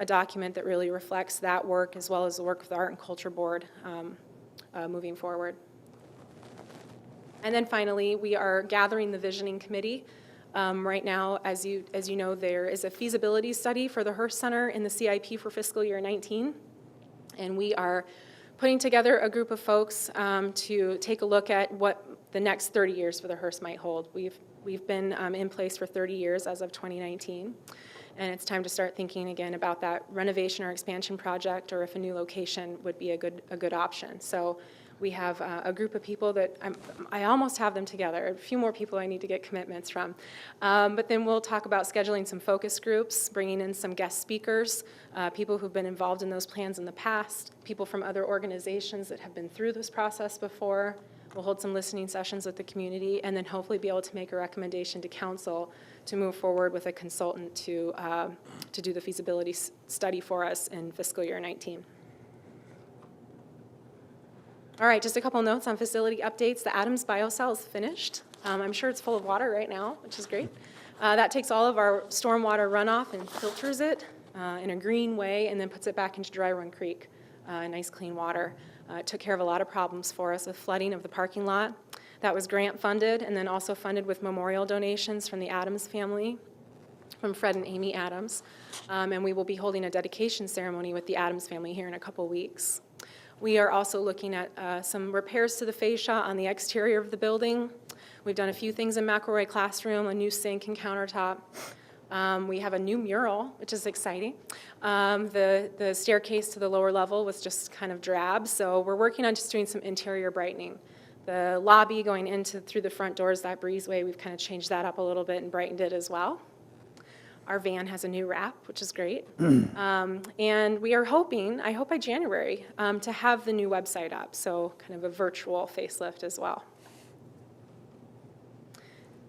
document that really reflects that work as well as the work of the Art and Culture Board moving forward. And then finally, we are gathering the visioning committee. Right now, as you know, there is a feasibility study for the Hearst Center in the CIP for fiscal year 19, and we are putting together a group of folks to take a look at what the next 30 years for the Hearst might hold. We've been in place for 30 years as of 2019, and it's time to start thinking again about that renovation or expansion project, or if a new location would be a good option. So we have a group of people that I almost have them together. A few more people I need to get commitments from. But then we'll talk about scheduling some focus groups, bringing in some guest speakers, people who've been involved in those plans in the past, people from other organizations that have been through this process before. We'll hold some listening sessions with the community, and then hopefully be able to make a recommendation to council to move forward with a consultant to do the feasibility study for us in fiscal year 19. All right, just a couple notes on facility updates. The Adams Biocell is finished. I'm sure it's full of water right now, which is great. That takes all of our stormwater runoff and filters it in a green way, and then puts it back into Dry Run Creek, nice clean water. It took care of a lot of problems for us with flooding of the parking lot. That was grant funded, and then also funded with memorial donations from the Adams family, from Fred and Amy Adams. And we will be holding a dedication ceremony with the Adams family here in a couple weeks. We are also looking at some repairs to the fascia on the exterior of the building. We've done a few things in McElroy Classroom, a new sink and countertop. We have a new mural, which is exciting. The staircase to the lower level was just kind of drab, so we're working on just doing some interior brightening. The lobby going through the front doors, that breezeway, we've kind of changed that up a little bit and brightened it as well. Our van has a new wrap, which is great. And we are hoping, I hope by January, to have the new website up, so kind of a virtual facelift as well.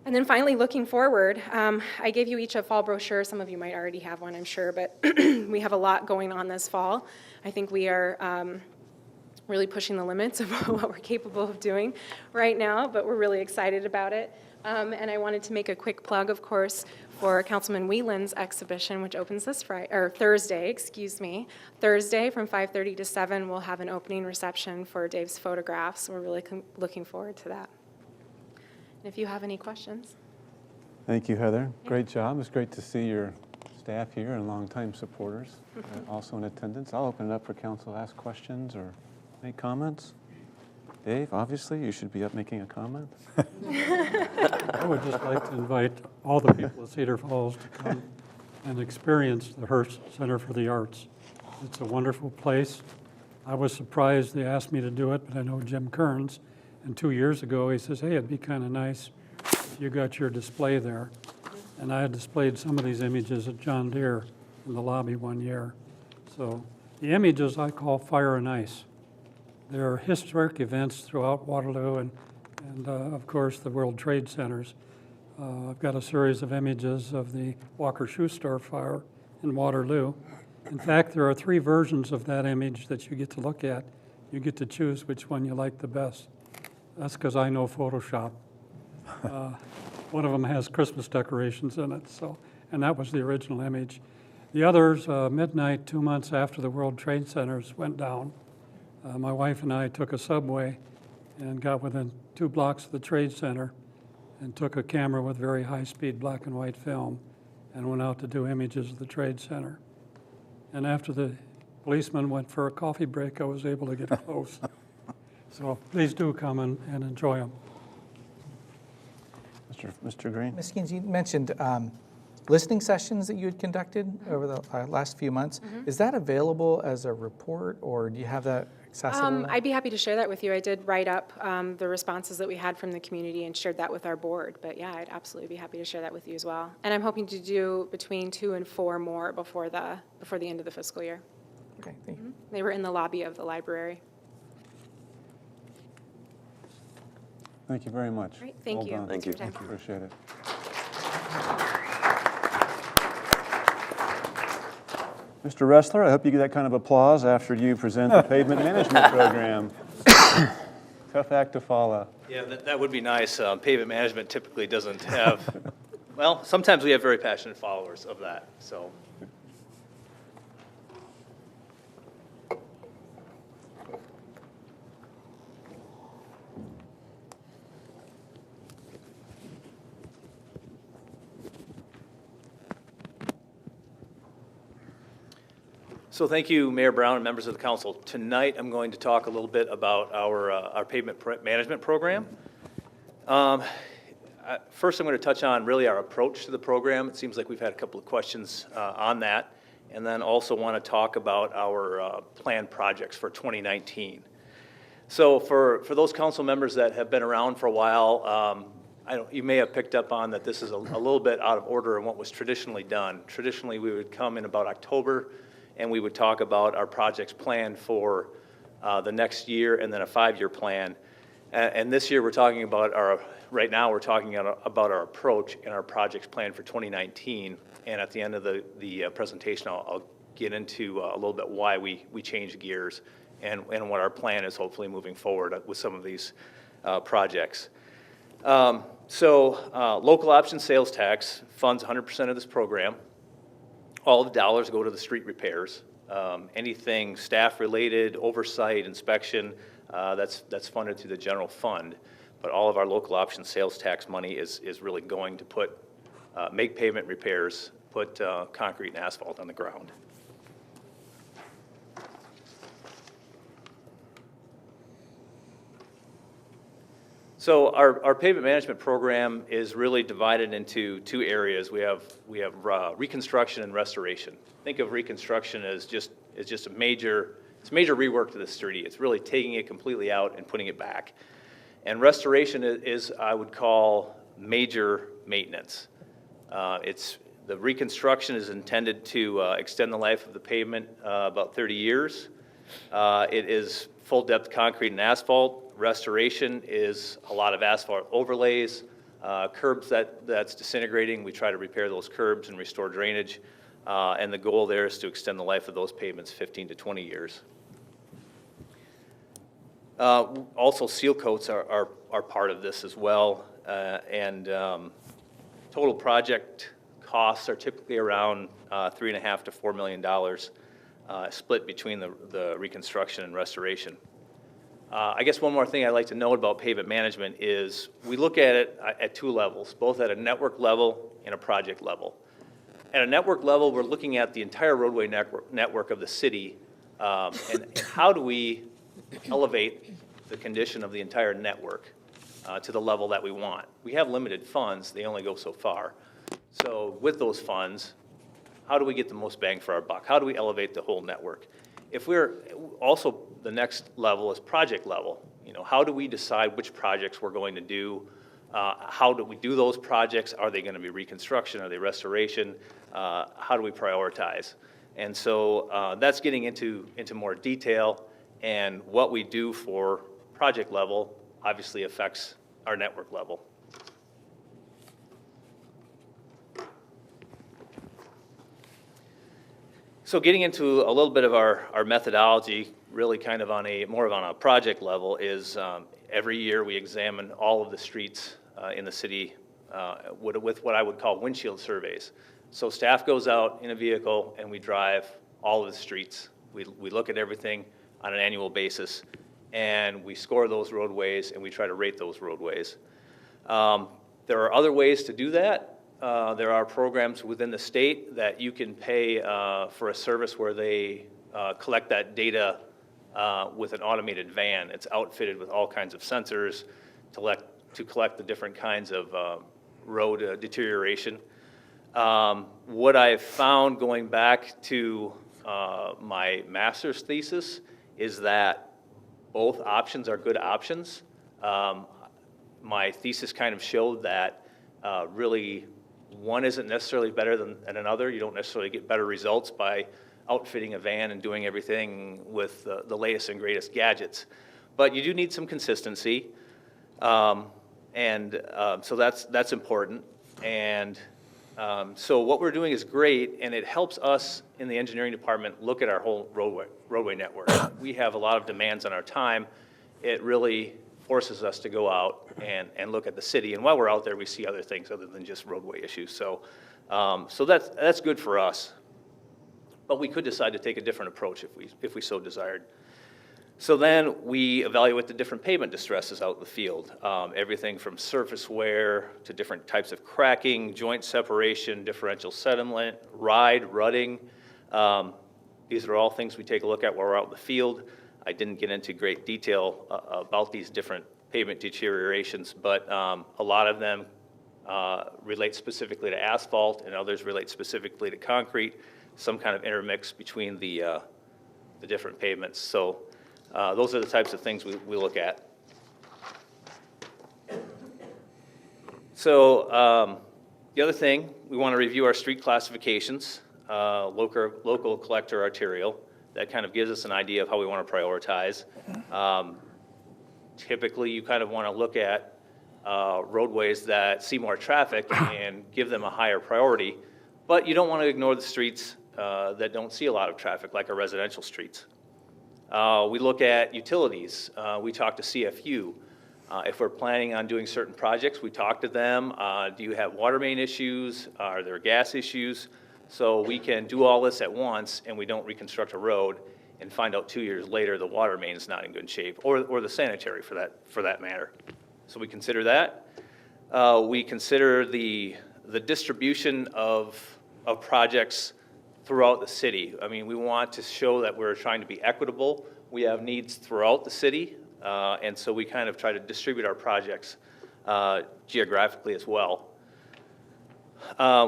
And then finally, looking forward, I gave you each a fall brochure. Some of you might already have one, I'm sure, but we have a lot going on this fall. I think we are really pushing the limits of what we're capable of doing right now, but we're really excited about it. And I wanted to make a quick plug, of course, for Councilman Whelan's exhibition, which opens this Thursday, Thursday from 5:30 to 7, we'll have an opening reception for Dave's photographs. We're really looking forward to that. And if you have any questions. Thank you, Heather. Great job. It's great to see your staff here and longtime supporters also in attendance. I'll open it up for council to ask questions or make comments. Dave, obviously, you should be up making a comment. I would just like to invite all the people of Cedar Falls to come and experience the Hearst Center for the Arts. It's a wonderful place. I was surprised they asked me to do it, but I know Jim Kearns, and 2 years ago he says, hey, it'd be kind of nice if you got your display there. And I had displayed some of these images at John Deere in the lobby one year. So the images I call fire and ice. There are historic events throughout Waterloo and of course, the World Trade Centers. I've got a series of images of the Walker Shoe Store fire in Waterloo. In fact, there are 3 versions of that image that you get to look at. You get to choose which one you like the best. That's because I know Photoshop. One of them has Christmas decorations in it, and that was the original image. The others, midnight, 2 months after the World Trade Centers went down, my wife and I took a subway and got within 2 blocks of the Trade Center and took a camera with very high-speed black and white film and went out to do images of the Trade Center. And after the policeman went for a coffee break, I was able to get close. So please do come and enjoy them. Mr. Green? Ms. Skeens, you mentioned listening sessions that you had conducted over the last few months. Is that available as a report, or do you have that accessible? I'd be happy to share that with you. I did write up the responses that we had from the community and shared that with our board. But yeah, I'd absolutely be happy to share that with you as well. And I'm hoping to do between 2 and 4 more before the end of the fiscal year. Okay, thank you. They were in the lobby of the library. Thank you very much. Great, thank you. Done. Thank you. Thanks for your time. Appreciate it. Mr. Ressler, I hope you get that kind of applause after you present the pavement management program. Tough act to follow. Yeah, that would be nice. Pavement management typically doesn't have, well, sometimes we have very passionate followers of that, so. So thank you, Mayor Brown and members of the council. Tonight, I'm going to talk a little bit about our pavement management program. First, I'm going to touch on really our approach to the program. It seems like we've had a couple of questions on that. And then also want to talk about our planned projects for 2019. So for those council members that have been around for a while, you may have picked up on that this is a little bit out of order in what was traditionally done. Traditionally, we would come in about October, and we would talk about our projects planned for the next year and then a 5-year plan. And this year we're talking about right now we're talking about our approach and our projects planned for 2019. And at the end of the presentation, I'll get into a little bit why we changed gears and what our plan is hopefully moving forward with some of these projects. Local option sales tax funds 100% of this program. All the dollars go to the street repairs. Anything staff-related, oversight, inspection, that's funded through the general fund. But all of our local option sales tax money is really going to make pavement repairs, put concrete and asphalt on the ground. So our pavement management program is really divided into 2 areas. We have reconstruction and restoration. Think of reconstruction as just a major rework to the street. It's really taking it completely out and putting it back. And restoration is I would call major maintenance. The reconstruction is intended to extend the life of the pavement about 30 years. It is full depth concrete and asphalt. Restoration is a lot of asphalt overlays, Curbs that's disintegrating, we try to repair those curbs and restore drainage. And the goal there is to extend the life of those pavements 15 to 20 years. Also, seal coats are part of this as well. Total project costs are typically around $3.5 to $4 million, split between the reconstruction and restoration. I guess one more thing I'd like to note about pavement management is we look at it at two levels, both at a network level and a project level. At a network level, we're looking at the entire roadway network of the city, and how do we elevate the condition of the entire network to the level that we want. We have limited funds, they only go so far. So with those funds, how do we get the most bang for our buck? How do we elevate the whole network? If we're also, the next level is project level. You know, how do we decide which projects we're going to do? How do we do those projects? Are they going to be reconstruction? Are they restoration? How do we prioritize? And so that's getting into more detail, and what we do for project level obviously affects our network level. So getting into a little bit of our methodology, really kind of on more on a project level, is every year we examine all of the streets in the city with what I would call windshield surveys. So staff goes out in a vehicle and we drive all of the streets. We look at everything on an annual basis, and we score those roadways and we try to rate those roadways. There are other ways to do that. There are programs within the state that you can pay for a service where they collect that data with an automated van. It's outfitted with all kinds of sensors to collect the different kinds of road deterioration. What I've found going back to my master's thesis is that both options are good options. My thesis kind of showed that really one isn't necessarily better than another. You don't necessarily get better results by outfitting a van and doing everything with the latest and greatest gadgets. But you do need some consistency, so that's important. And so what we're doing is great, and it helps us in the engineering department look at our whole roadway network. We have a lot of demands on our time. It really forces us to go out and look at the city. And while we're out there, we see other things other than just roadway issues. So that's good for us. But we could decide to take a different approach if we so desired. So then we evaluate the different pavement distresses out in the field. Everything from surface wear to different types of cracking, joint separation, differential sediment, rutting. These are all things we take a look at while we're out in the field. I didn't get into great detail about these different pavement deteriorations, but a lot of them relate specifically to asphalt, and others relate specifically to concrete, some kind of intermix between the different pavements. So those are the types of things we look at. So the other thing, we want to review our street classifications, local, collector, arterial. That kind of gives us an idea of how we want to prioritize. Typically, you kind of want to look at roadways that see more traffic and give them a higher priority, but you don't want to ignore the streets that don't see a lot of traffic, like our residential streets. We look at utilities. We talk to CFU. If we're planning on doing certain projects, we talk to them. Do you have water main issues? Are there gas issues? So we can do all this at once, and we don't reconstruct a road and find out 2 years later the water main is not in good shape, or the sanitary for that matter. So we consider that. We consider the distribution of projects throughout the city. I mean, we want to show that we're trying to be equitable. We have needs throughout the city, and so we kind of try to distribute our projects geographically as well.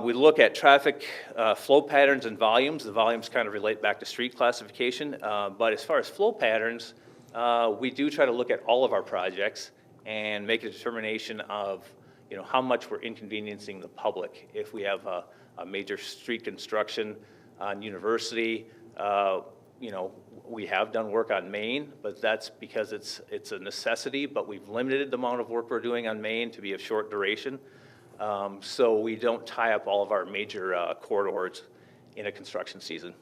We look at traffic flow patterns and volumes. The volumes kind of relate back to street classification, but as far as flow patterns, we do try to look at all of our projects and make a determination of how much we're inconveniencing the public. If we have a major street construction on University, you know, we have done work on Main, but that's because it's a necessity, but we've limited the amount of work we're doing on Main to be of short duration. So we don't tie up all of our major corridors in a construction season.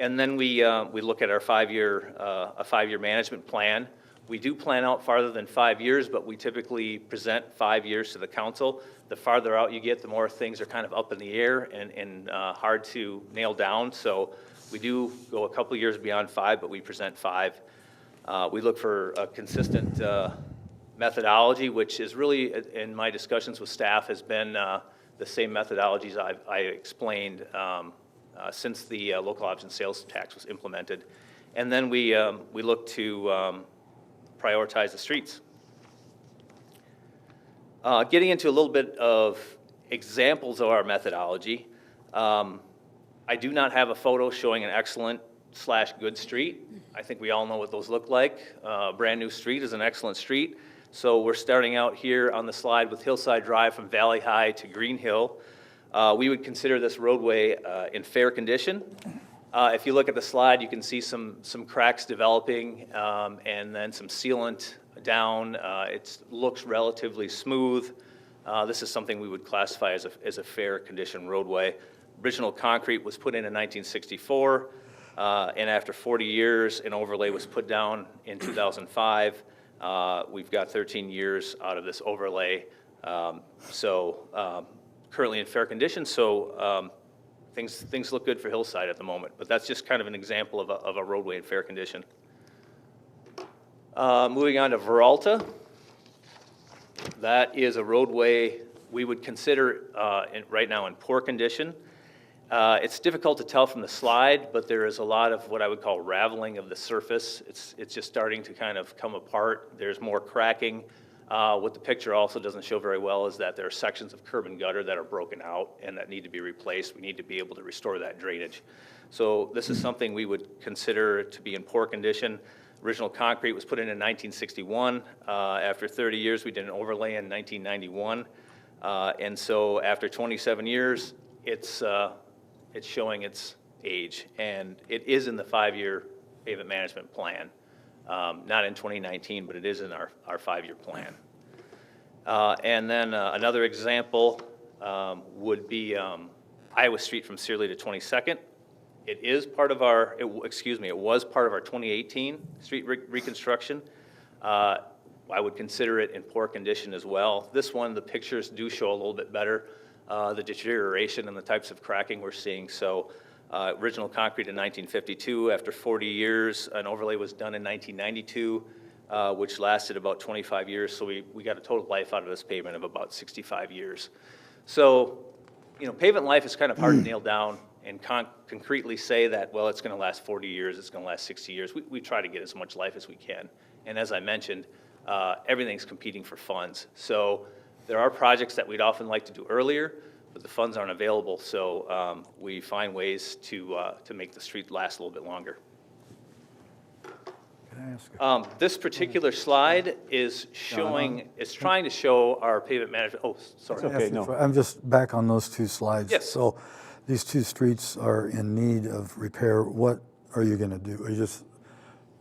And then we look at our a five-year management plan. We do plan out farther than 5 years, but we typically present 5 years to the council. The farther out you get, the more things are kind of up in the air and hard to nail down. So we do go a couple years beyond 5, but we present 5. We look for a consistent methodology, which is really, in my discussions with staff, has been the same methodologies I explained since the local option sales tax was implemented. And then we look to prioritize the streets. Getting into a little bit of examples of our methodology, I do not have a photo showing an excellent/good street. I think we all know what those look like. Brand new street is an excellent street. So we're starting out here on the slide with Hillside Drive from Valley High to Green Hill. We would consider this roadway in fair condition. If you look at the slide, you can see some cracks developing and then some sealant down. It looks relatively smooth. This is something we would classify as a fair condition roadway. Original concrete was put in 1964, and after 40 years, an overlay was put down in 2005. We've got 13 years out of this overlay, currently in fair condition, so things look good for Hillside at the moment, but that's just kind of an example of a roadway in fair condition. Moving on to Veralta. That is a roadway we would consider right now in poor condition. It's difficult to tell from the slide, but there is a lot of what I would call raveling of the surface. It's just starting to kind of come apart. There's more cracking. What the picture also doesn't show very well is that there are sections of curb and gutter that are broken out and that need to be replaced. We need to be able to restore that drainage. So this is something we would consider to be in poor condition. Original concrete was put in 1961. After 30 years, we did an overlay in 1991. And so after 27 years, it's showing its age. And it is in the 5-year pavement management plan. Not in 2019, but it is in our 5-year plan. And then another example would be Iowa Street from Searly to 22nd. It was part of our 2018 street reconstruction. I would consider it in poor condition as well. This one, the pictures do show a little bit better, the deterioration and the types of cracking we're seeing. So original concrete in 1952. After 40 years, an overlay was done in 1992, which lasted about 25 years. So we got a total life out of this pavement of about 65 years. So, you know, pavement life is kind of hard to nail down and concretely say that, well, it's going to last 40 years, it's going to last 60 years. We try to get as much life as we can. And as I mentioned, everything's competing for funds. So there are projects that we'd often like to do earlier, but the funds aren't available, so we find ways to make the street last a little bit longer. Can I ask This particular slide is trying to show our pavement management. Oh, sorry. Okay, no. I'm just back on those two slides. Yes. So these two streets are in need of repair. What are you going to do? Are you just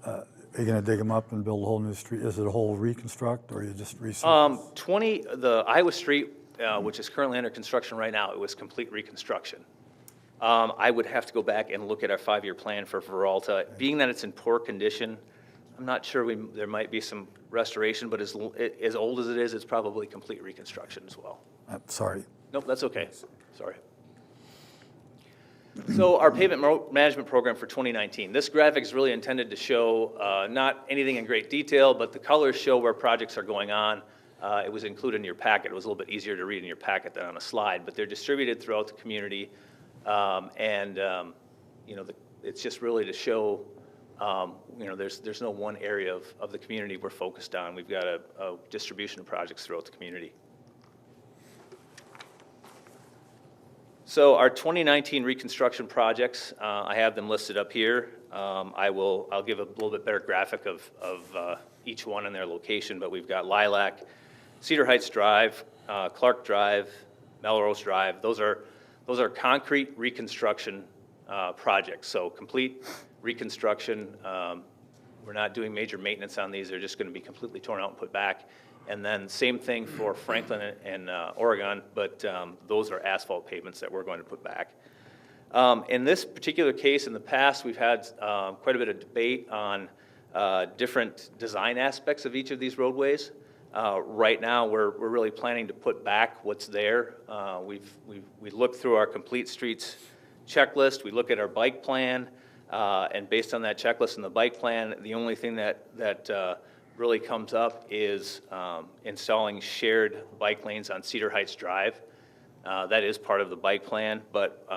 are you going to dig them up and build a whole new street? Is it a whole reconstruct, or are you just resurface? The Iowa Street, which is currently under construction right now, it was complete reconstruction. I would have to go back and look at our 5-year plan for Veralta. Being that it's in poor condition, I'm not sure there might be some restoration, but as old as it is, it's probably complete reconstruction as well. Sorry. Nope, that's okay. Sorry. So our pavement management program for 2019. This graphic is really intended to show not anything in great detail, but the colors show where projects are going on. It was included in your packet. It was a little bit easier to read in your packet than on a slide, but they're distributed throughout the community. You know, it's just really to show, you know, there's no one area of the community we're focused on. We've got a distribution of projects throughout the community. So our 2019 reconstruction projects, I have them listed up here. I'll give a little bit better graphic of each one and their location, but we've got Lilac, Cedar Heights Drive, Clark Drive, Melrose Drive. Those are concrete reconstruction projects. So complete reconstruction. We're not doing major maintenance on these. They're just going to be completely torn out and put back. And then same thing for Franklin and Oregon, but those are asphalt pavements that we're going to put back. In this particular case, in the past, we've had quite a bit of debate on different design aspects of each of these roadways. Right now, we're really planning to put back what's there. We look through our complete streets checklist, we look at our bike plan, and based on that checklist and the bike plan, the only thing that really comes up is installing shared bike lanes on Cedar Heights Drive. That is part of the bike plan, but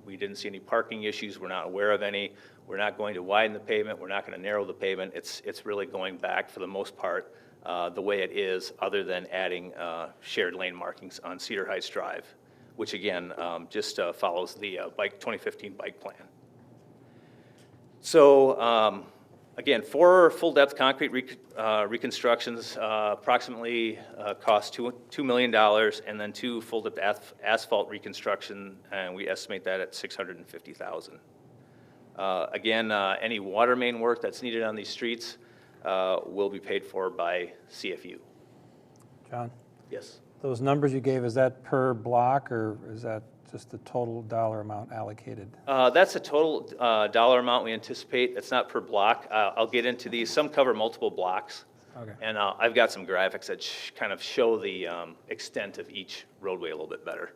we didn't see any parking issues. We're not aware of any. We're not going to widen the pavement. We're not going to narrow the pavement. It's really going back for the most part the way it is, other than adding shared lane markings on Cedar Heights Drive, which again just follows the 2015 bike plan. So again, 4 full-depth concrete reconstructions approximately cost $2 million, and then 2 full-depth asphalt reconstruction, and we estimate that at $650,000. Again, any water main work that's needed on these streets will be paid for by CFU. John, Yes. those numbers you gave, is that per block, or is that just the total dollar amount allocated? That's a total dollar amount we anticipate. It's not per block. I'll get into these. Some cover multiple blocks. Okay. And I've got some graphics that kind of show the extent of each roadway a little bit better.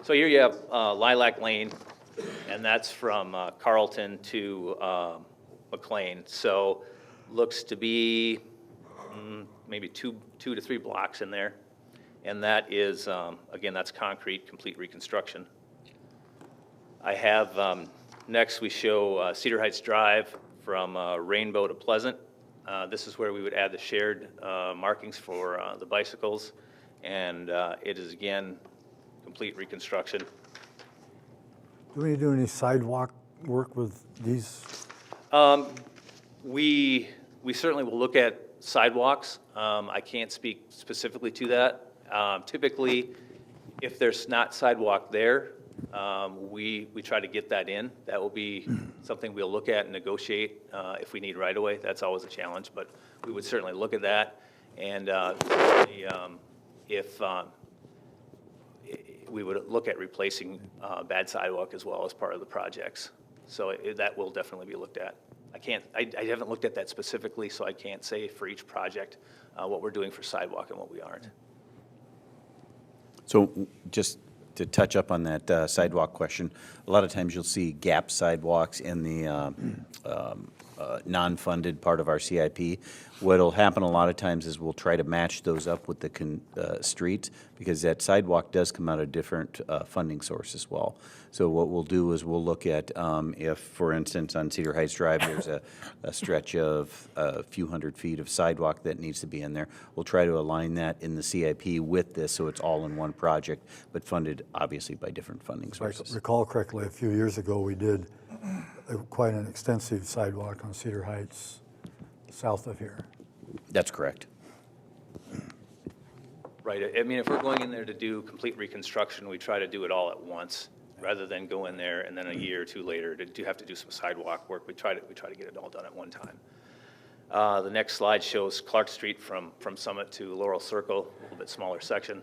So here you have Lilac Lane, and that's from Carlton to McLean. So looks to be maybe two to three blocks in there. And that is, again, that's concrete, complete reconstruction. I have, next we show Cedar Heights Drive from Rainbow to Pleasant. This is where we would add the shared markings for the bicycles. And it is, again, complete reconstruction. Do we do any sidewalk work with these? We certainly will look at sidewalks. I can't speak specifically to that. Typically, if there's not sidewalk there, we try to get that in. That will be something we'll look at and negotiate if we need right of way. That's always a challenge, but we would certainly look at that. And if we would look at replacing bad sidewalk as well as part of the projects. So that will definitely be looked at. I haven't looked at that specifically, so I can't say for each project what we're doing for sidewalk and what we aren't. So just to touch up on that sidewalk question, a lot of times you'll see gap sidewalks in the non-funded part of our CIP. What'll happen a lot of times is we'll try to match those up with the streets, because that sidewalk does come out of different funding source as well. So what we'll do is we'll look at if, for instance, on Cedar Heights Drive, there's a stretch of a few hundred feet of sidewalk that needs to be in there. We'll try to align that in the CIP with this, so it's all in one project, but funded obviously by different funding sources. If I recall correctly, a few years ago, we did quite an extensive sidewalk on Cedar Heights south of here. That's correct. Right. I mean, if we're going in there to do complete reconstruction, we try to do it all at once, rather than go in there and then a year or two later to have to do some sidewalk work. We try to get it all done at one time. The next slide shows Clark Street from Summit to Laurel Circle, a little bit smaller section.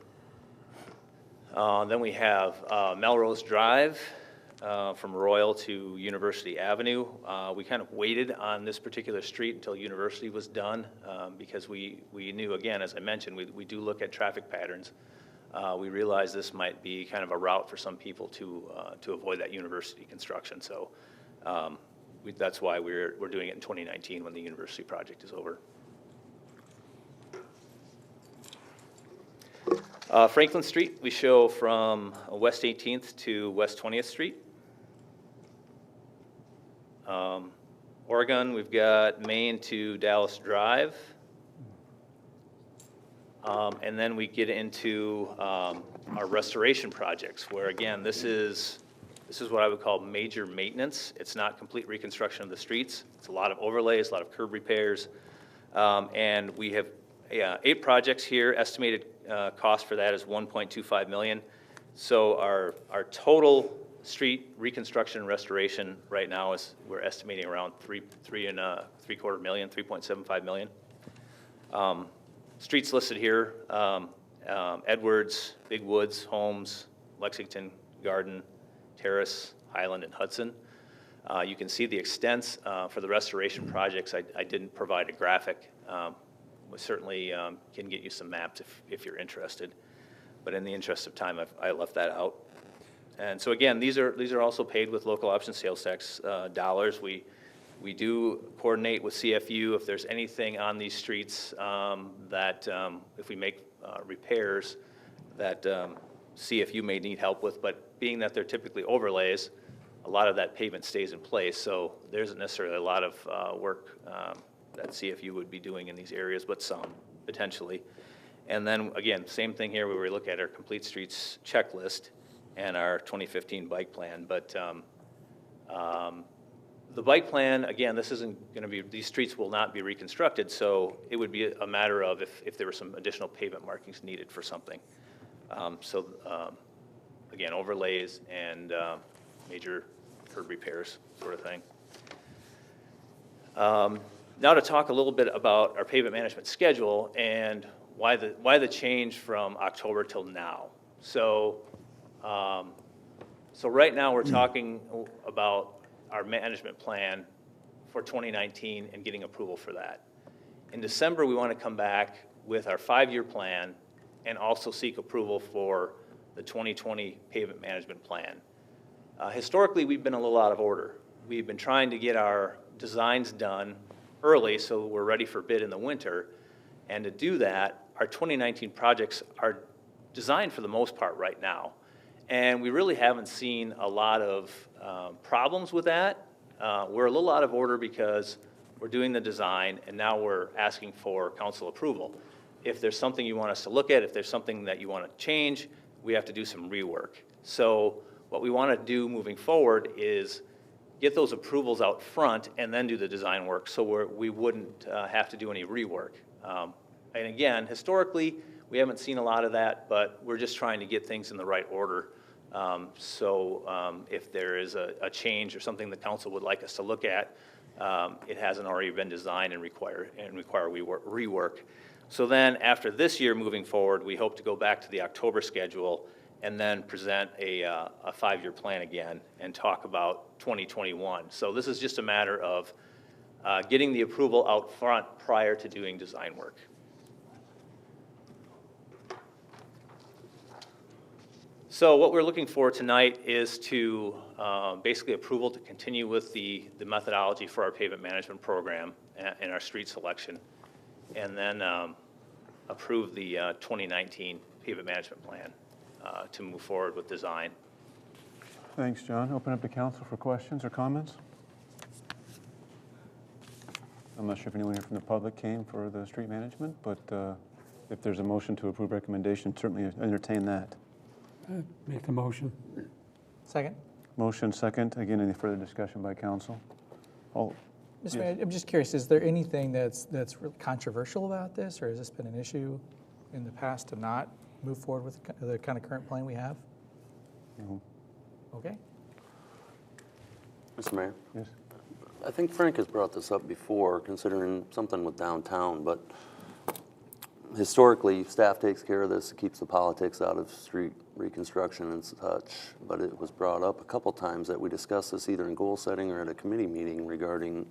Then we have Melrose Drive from Royal to University Avenue. We kind of waited on this particular street until University was done because we knew, again, as I mentioned, we do look at traffic patterns. We realized this might be kind of a route for some people to avoid that university construction. So that's why we're doing it in 2019 when the university project is over. Franklin Street, we show from West 18th to West 20th Street. Oregon, we've got Main to Dallas Drive. And then we get into our restoration projects, where again, this is what I would call major maintenance. It's not complete reconstruction of the streets. It's a lot of overlays, a lot of curb repairs. And we have 8 projects here. Estimated cost for that is $1.25 million. So our total street reconstruction and restoration right now is, we're estimating around $3.75 million, $3.75 million. Streets listed here, Edwards, Big Woods, Holmes, Lexington, Garden, Terrace, Highland, and Hudson. You can see the extents for the restoration projects. I didn't provide a graphic. We certainly can get you some maps if you're interested. But in the interest of time, I left that out. And so again, these are also paid with local option sales tax dollars. We do coordinate with CFU if there's anything on these streets that if we make repairs that CFU may need help with, but being that they're typically overlays, a lot of that pavement stays in place, so there isn't necessarily a lot of work that CFU would be doing in these areas, but some, potentially. And then, again, same thing here, where we look at our complete streets checklist and our 2015 bike plan, but the bike plan, again, this isn't going to be, these streets will not be reconstructed, so it would be a matter of if there were some additional pavement markings needed for something. Again, overlays and major curb repairs sort of thing. Now to talk a little bit about our pavement management schedule and why the change from October till now. So right now we're talking about our management plan for 2019 and getting approval for that. In December, we want to come back with our 5-year plan and also seek approval for the 2020 pavement management plan. Historically, we've been a little out of order. We've been trying to get our designs done early so we're ready for bid in the winter. And to do that, our 2019 projects are designed for the most part right now. And we really haven't seen a lot of problems with that. We're a little out of order because we're doing the design and now we're asking for council approval. If there's something you want us to look at, if there's something that you want to change, we have to do some rework. So what we want to do moving forward is get those approvals out front and then do the design work so we wouldn't have to do any rework. And again, historically, we haven't seen a lot of that, but we're just trying to get things in the right order. If there is a change or something the council would like us to look at, it hasn't already been designed and require rework. So then after this year moving forward, we hope to go back to the October schedule and then present a 5-year plan again and talk about 2021. So this is just a matter of getting the approval out front prior to doing design work. So what we're looking for tonight is to basically approval to continue with the methodology for our pavement management program and our street selection, and then approve the 2019 pavement management plan to move forward with design. Thanks, John. Open up to council for questions or comments. I'm not sure if anyone here from the public came for the street management, but if there's a motion to approve recommendation, certainly entertain that. Make the motion. Second? Motion second. Again, any further discussion by council? Mr. Mayor, I'm just curious, is there anything that's really controversial about this, or has this been an issue in the past to not move forward with the kind of current plan we have? No. Okay. Mr. Mayor? Yes. I think Frank has brought this up before, considering something with downtown, but historically, staff takes care of this, keeps the politics out of street reconstruction and such, but it was brought up a couple times that we discussed this either in goal setting or at a committee meeting regarding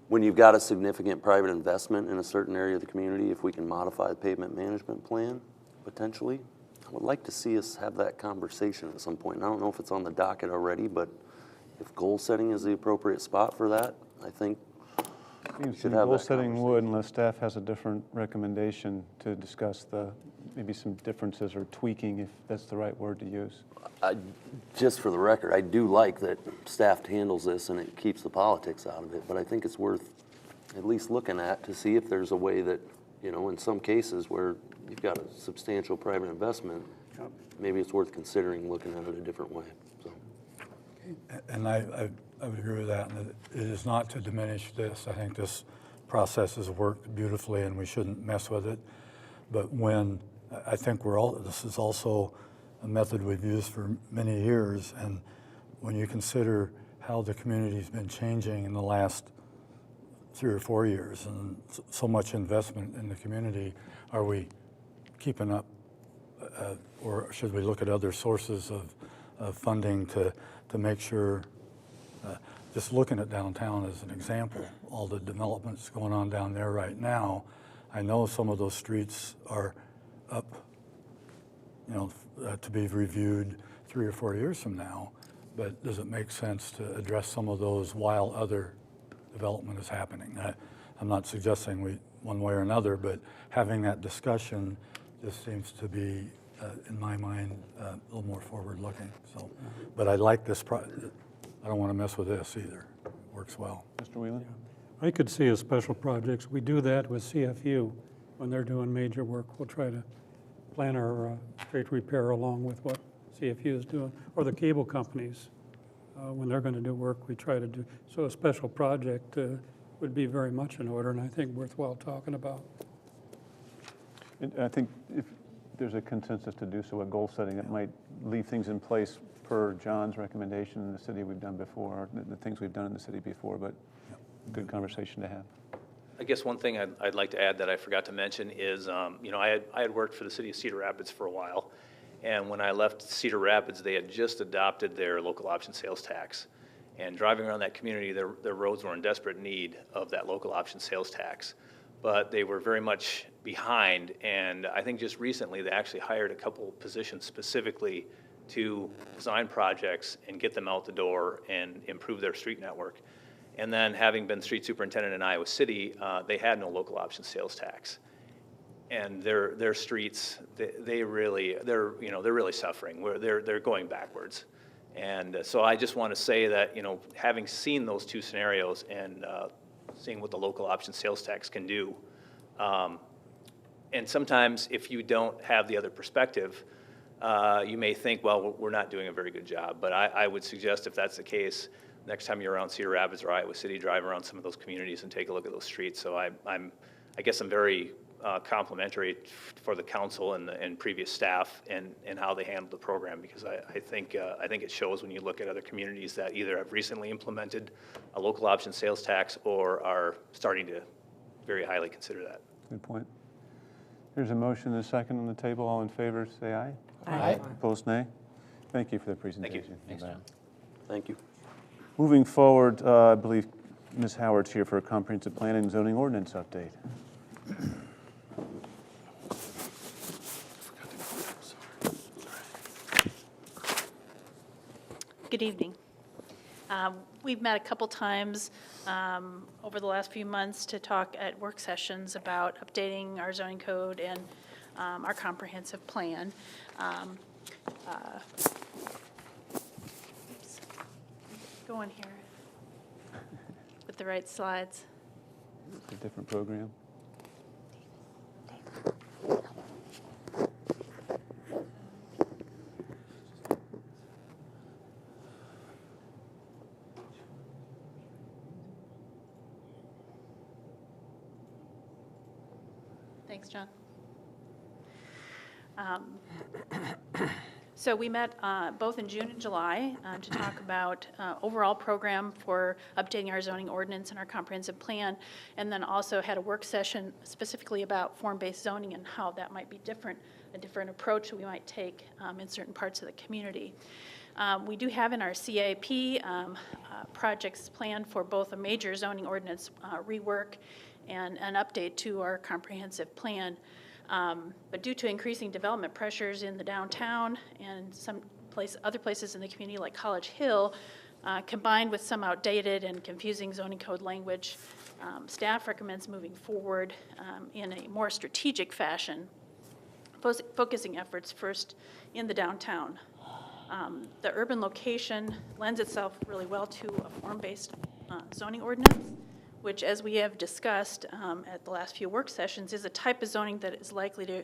when you've got a significant private investment in a certain area of the community, if we can modify the pavement management plan, potentially. I would like to see us have that conversation at some point. I don't know if it's on the docket already, but if goal setting is the appropriate spot for that, I think we should have goal that setting would, unless staff has a different recommendation to discuss maybe some differences or tweaking, if that's the right word to use. Just for the record, I do like that staff handles this and it keeps the politics out of it, but I think it's worth at least looking at to see if there's a way that, in some cases where you've got a substantial private investment, maybe it's worth considering looking at it a different way. So. And I would agree with that. And it is not to diminish this. I think this process has worked beautifully and we shouldn't mess with it. But I think this is also a method we've used for many years. And when you consider how the community's been changing in the last 3 or 4 years and so much investment in the community, are we keeping up? Or should we look at other sources of funding to make sure, just looking at downtown as an example, all the developments going on down there right now, I know some of those streets are up, to be reviewed 3 or 4 years from now, but does it make sense to address some of those while other development is happening? I'm not suggesting one way or another, but having that discussion just seems to be, in my mind, a little more forward-looking. So, but I like this. I don't want to mess with this either. It works well. Mr. Whelan? I could see as special projects. We do that with CFU when they're doing major work. We'll try to plan our street repair along with what CFU is doing, or the cable companies. When they're going to do work, we try to do. So a special project would be very much in order, and I think worthwhile talking about. I think if there's a consensus to do so, a goal setting, it might leave things in place per John's recommendation in the city we've done before, the things we've done in the city before, but good conversation to have. I guess one thing I'd like to add that I forgot to mention is, I had worked for the city of Cedar Rapids for a while, and when I left Cedar Rapids, they had just adopted their local option sales tax. And driving around that community, their roads were in desperate need of that local option sales tax. But they were very much behind, and I think just recently they actually hired a couple positions specifically to design projects and get them out the door and improve their street network. And then, having been street superintendent in Iowa City, they had no local option sales tax, and their streets they're really suffering. They're going backwards, and so I just want to say that having seen those two scenarios and seeing what the local option sales tax can do, and sometimes if you don't have the other perspective, you may think, well, we're not doing a very good job. But I would suggest, if that's the case, next time you're around Cedar Rapids or Iowa City, drive around some of those communities and take a look at those streets. So I guess I'm very complimentary for the council and previous staff and how they handled the program, because I think it shows when you look at other communities that either have recently implemented a local option sales tax or are starting to very highly consider that. Good point. There's a motion and a second on the table. All in favor, say aye. Aye. Opposed, nay. Thank you for the presentation. Thanks, John. Thank you. Moving forward, I believe Ms. Howard's here for a comprehensive plan and zoning ordinance update. Good evening. We've met a couple times over the last few months to talk at work sessions about updating our zoning code and our comprehensive plan. Oops. Go on here with the right slides. A different program. Thanks, John. So we met both in June and July to talk about overall program for updating our zoning ordinance and our comprehensive plan, and then also had a work session specifically about form-based zoning and how that might be different, a different approach that we might take in certain parts of the community. We do have in our CAP projects planned for both a major zoning ordinance rework and an update to our comprehensive plan. But due to increasing development pressures in the downtown and other places in the community like College Hill, combined with some outdated and confusing zoning code language, staff recommends moving forward in a more strategic fashion, focusing efforts first in the downtown. The urban location lends itself really well to a form-based zoning ordinance, which, as we have discussed at the last few work sessions, is a type of zoning that is likely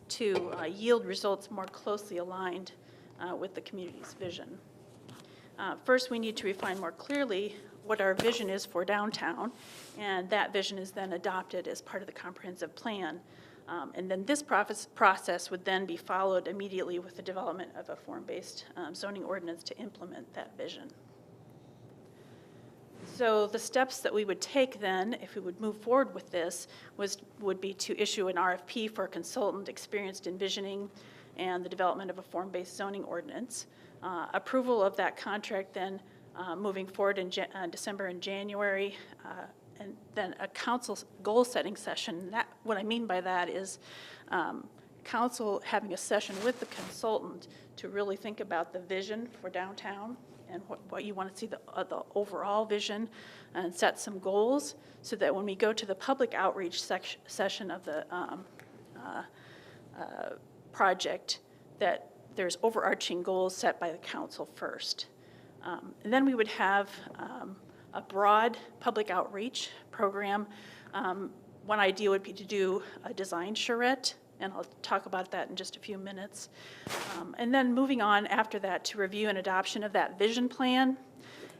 to yield results more closely aligned with the community's vision. First, we need to refine more clearly what our vision is for downtown, and that vision is then adopted as part of the comprehensive plan. And then this process would then be followed immediately with the development of a form-based zoning ordinance to implement that vision. So the steps that we would take then, if we would move forward with this, would be to issue an RFP for a consultant experienced in visioning and the development of a form-based zoning ordinance. Approval of that contract then moving forward in December and January, and then a council goal-setting session. What I mean by that is council having a session with the consultant to really think about the vision for downtown and what you want to see the overall vision, and set some goals so that when we go to the public outreach session of the project, that there's overarching goals set by the council first. And then we would have a broad public outreach program. One idea would be to do a design charrette, and I'll talk about that in just a few minutes. And then moving on after that to review and adoption of that vision plan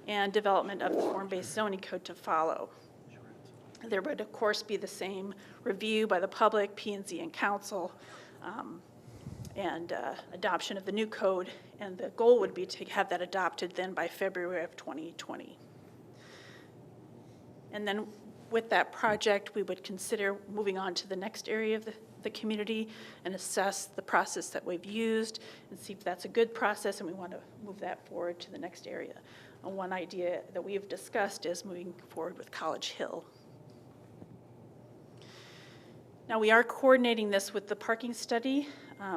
and development of the form-based zoning code to follow. There would, of course, be the same review by the public, P&Z, and council, and adoption of the new code. And the goal would be to have that adopted then by February of 2020. And then with that project, we would consider moving on to the next area of the community and assess the process that we've used and see if that's a good process, and we want to move that forward to the next area. And one idea that we have discussed is moving forward with College Hill. Now, we are coordinating this with the parking study.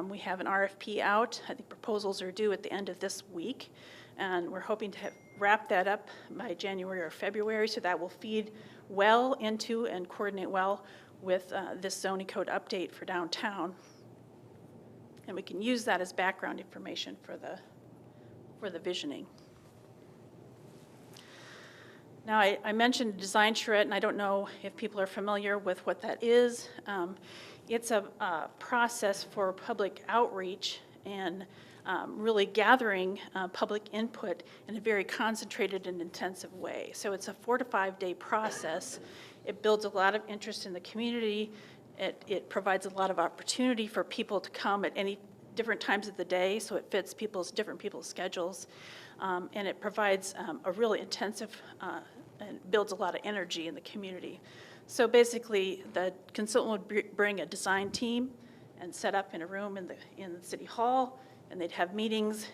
We have an RFP out. I think proposals are due at the end of this week, and we're hoping to wrap that up by January or February, so that will feed well into and coordinate well with this zoning code update for downtown. And we can use that as background information for the visioning. Now, I mentioned design charrette, and I don't know if people are familiar with what that is. It's a process for public outreach and really gathering public input in a very concentrated and intensive way. So it's a 4 to 5 day process. It builds a lot of interest in the community. It provides a lot of opportunity for people to come at any different times of the day, so it fits different people's schedules. And it provides a really intensive and builds a lot of energy in the community. So basically, the consultant would bring a design team and set up in a room in the city hall, and they'd have meetings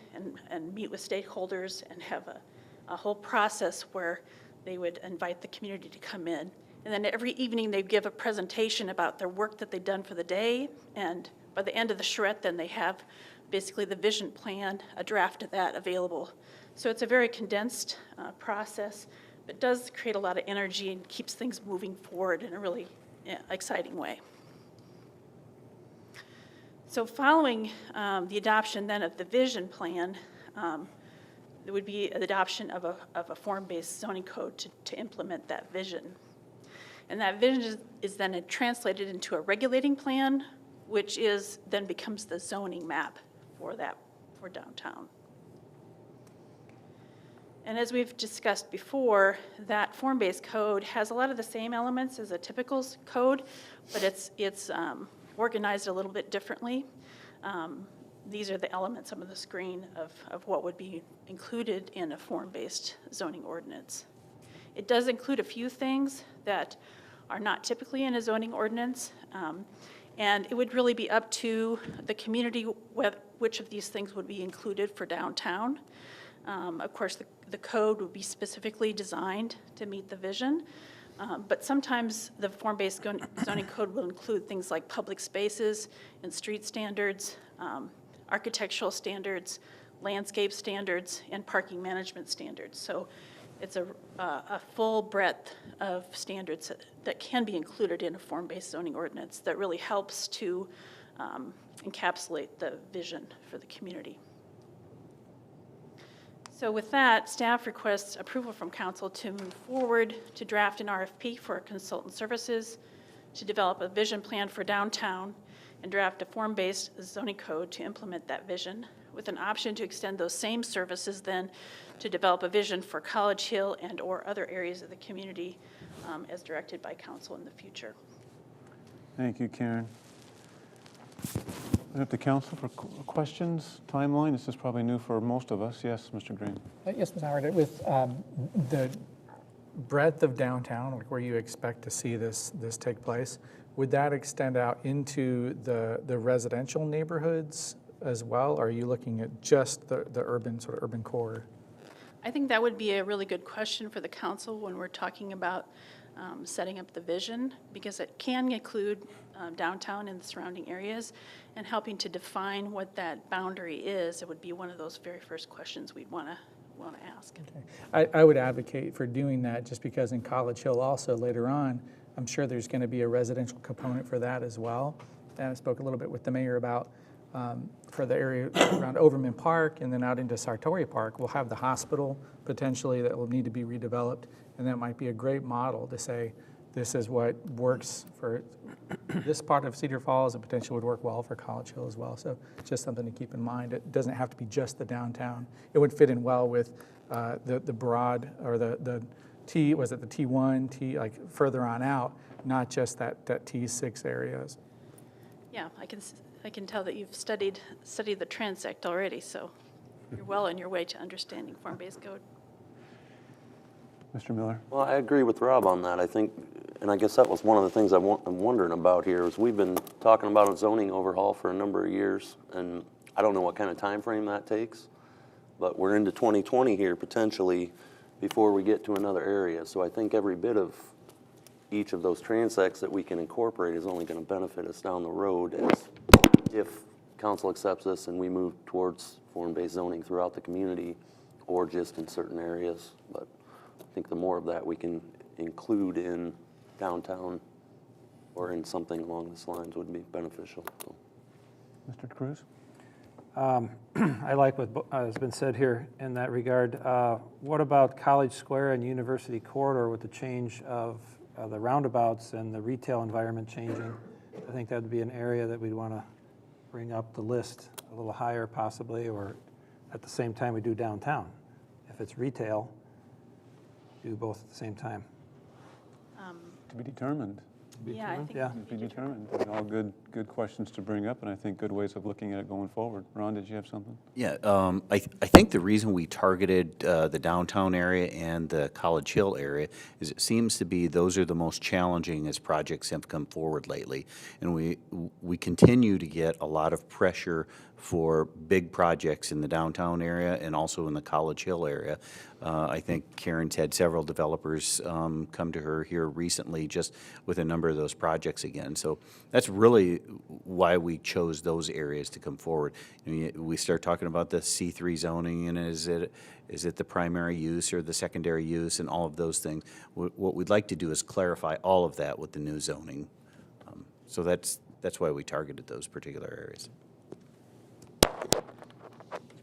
and meet with stakeholders and have a whole process where they would invite the community to come in. And then every evening they'd give a presentation about their work that they'd done for the day, and by the end of the charrette then they have basically the vision plan, a draft of that available. So it's a very condensed process, but does create a lot of energy and keeps things moving forward in a really exciting way. So following the adoption then of the vision plan, there would be an adoption of a form-based zoning code to implement that vision. And that vision is then translated into a regulating plan, which then becomes the zoning map for downtown. And as we've discussed before, that form-based code has a lot of the same elements as a typical code, but it's organized a little bit differently. These are the elements on the screen of what would be included in a form-based zoning ordinance. It does include a few things that are not typically in a zoning ordinance, and it would really be up to the community which of these things would be included for downtown. Of course, the code would be specifically designed to meet the vision, but sometimes the form-based zoning code will include things like public spaces and street standards, architectural standards, landscape standards, and parking management standards. So it's a full breadth of standards that can be included in a form-based zoning ordinance that really helps to encapsulate the vision for the community. So with that, staff requests approval from council to move forward to draft an RFP for consultant services, to develop a vision plan for downtown, and draft a form-based zoning code to implement that vision, with an option to extend those same services then to develop a vision for College Hill and/or other areas of the community as directed by council in the future. Thank you, Karen. Up to council for questions, timeline. This is probably new for most of us. Yes, Mr. Green. Yes, Ms. Howard, with the breadth of downtown, like where you expect to see this take place, would that extend out into the residential neighborhoods as well? Or are you looking at just the urban, sort of urban core? I think that would be a really good question for the council when we're talking about setting up the vision, because it can include downtown and the surrounding areas, and helping to define what that boundary is. It would be one of those very first questions we'd want to ask. Okay. I would advocate for doing that, just because in College Hill also later on, I'm sure there's going to be a residential component for that as well. And I spoke a little bit with the mayor about for the area around Overman Park and then out into Sartori Park, we'll have the hospital potentially that will need to be redeveloped. And that might be a great model to say, this is what works for this part of Cedar Falls and potentially would work well for College Hill as well. So just something to keep in mind. It doesn't have to be just the downtown. It would fit in well with the broad, or the T, was it the T1, like further on out, not just that T6 areas. Yeah, I can tell that you've studied the transect already, so you're well on your way to understanding form-based code. Mr. Miller. Well, I agree with Rob on that. I think, and I guess that was one of the things I'm wondering about here, is we've been talking about a zoning overhaul for a number of years, and I don't know what kind of time frame that takes, but we're into 2020 here potentially before we get to another area. So I think every bit of each of those transects that we can incorporate is only going to benefit us down the road if council accepts this and we move towards form-based zoning throughout the community or just in certain areas. But I think the more of that we can include in downtown or in something along these lines would be beneficial. So. Mr. Cruz? I like what has been said here in that regard. What about College Square and University Corridor with the change of the roundabouts and the retail environment changing? I think that would be an area that we'd want to bring up the list a little higher possibly, or at the same time we do downtown. If it's retail, do both at the same time. To be determined. Yeah, I think Yeah. To be determined. All good questions to bring up, and I think good ways of looking at it going forward. Ron, did you have something? Yeah, I think the reason we targeted the downtown area and the College Hill area is it seems to be those are the most challenging as projects have come forward lately. And we continue to get a lot of pressure for big projects in the downtown area and also in the College Hill area. I think Karen's had several developers come to her here recently just with a number of those projects again. So that's really why we chose those areas to come forward. I mean, we start talking about the C3 zoning, and is it the primary use or the secondary use and all of those things. What we'd like to do is clarify all of that with the new zoning. So that's why we targeted those particular areas.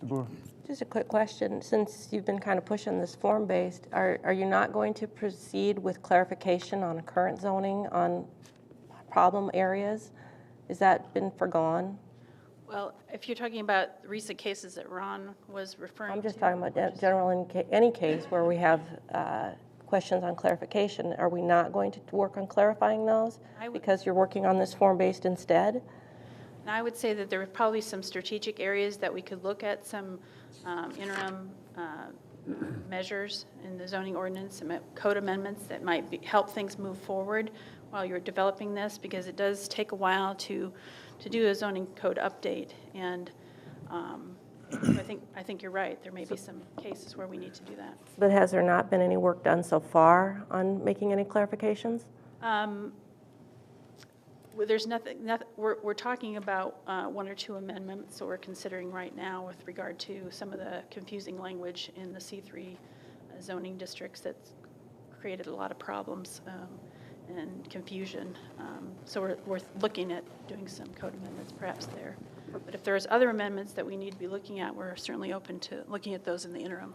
Mr. Brewer? Just a quick question. Since you've been kind of pushing this form-based, are you not going to proceed with clarification on current zoning on problem areas? Has that been forgone? Well, if you're talking about recent cases that Ron was referring to. I'm just talking about general in any case where we have questions on clarification. Are we not going to work on clarifying those because you're working on this form-based instead? And I would say that there are probably some strategic areas that we could look at, some interim measures in the zoning ordinance, some code amendments that might help things move forward while you're developing this, because it does take a while to do a zoning code update. And I think you're right. There may be some cases where we need to do that. But has there not been any work done so far on making any clarifications? Well, there's nothing we're talking about one or two amendments that we're considering right now with regard to some of the confusing language in the C3 zoning districts that's created a lot of problems and confusion. So we're looking at doing some code amendments perhaps there. But if there's other amendments that we need to be looking at, we're certainly open to looking at those in the interim.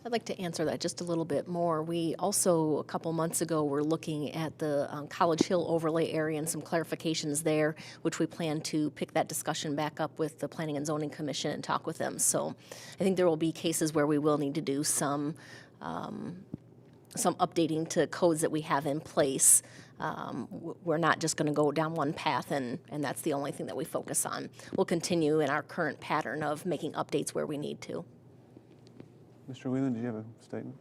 I'd like to answer that just a little bit more. We also, a couple months ago, were looking at the College Hill overlay area and some clarifications there, which we plan to pick that discussion back up with the Planning and Zoning Commission and talk with them. So I think there will be cases where we will need to do some updating to codes that we have in place We're not just going to go down one path and that's the only thing that we focus on. We'll continue in our current pattern of making updates where we need to. Mr. Whelan, do you have a statement?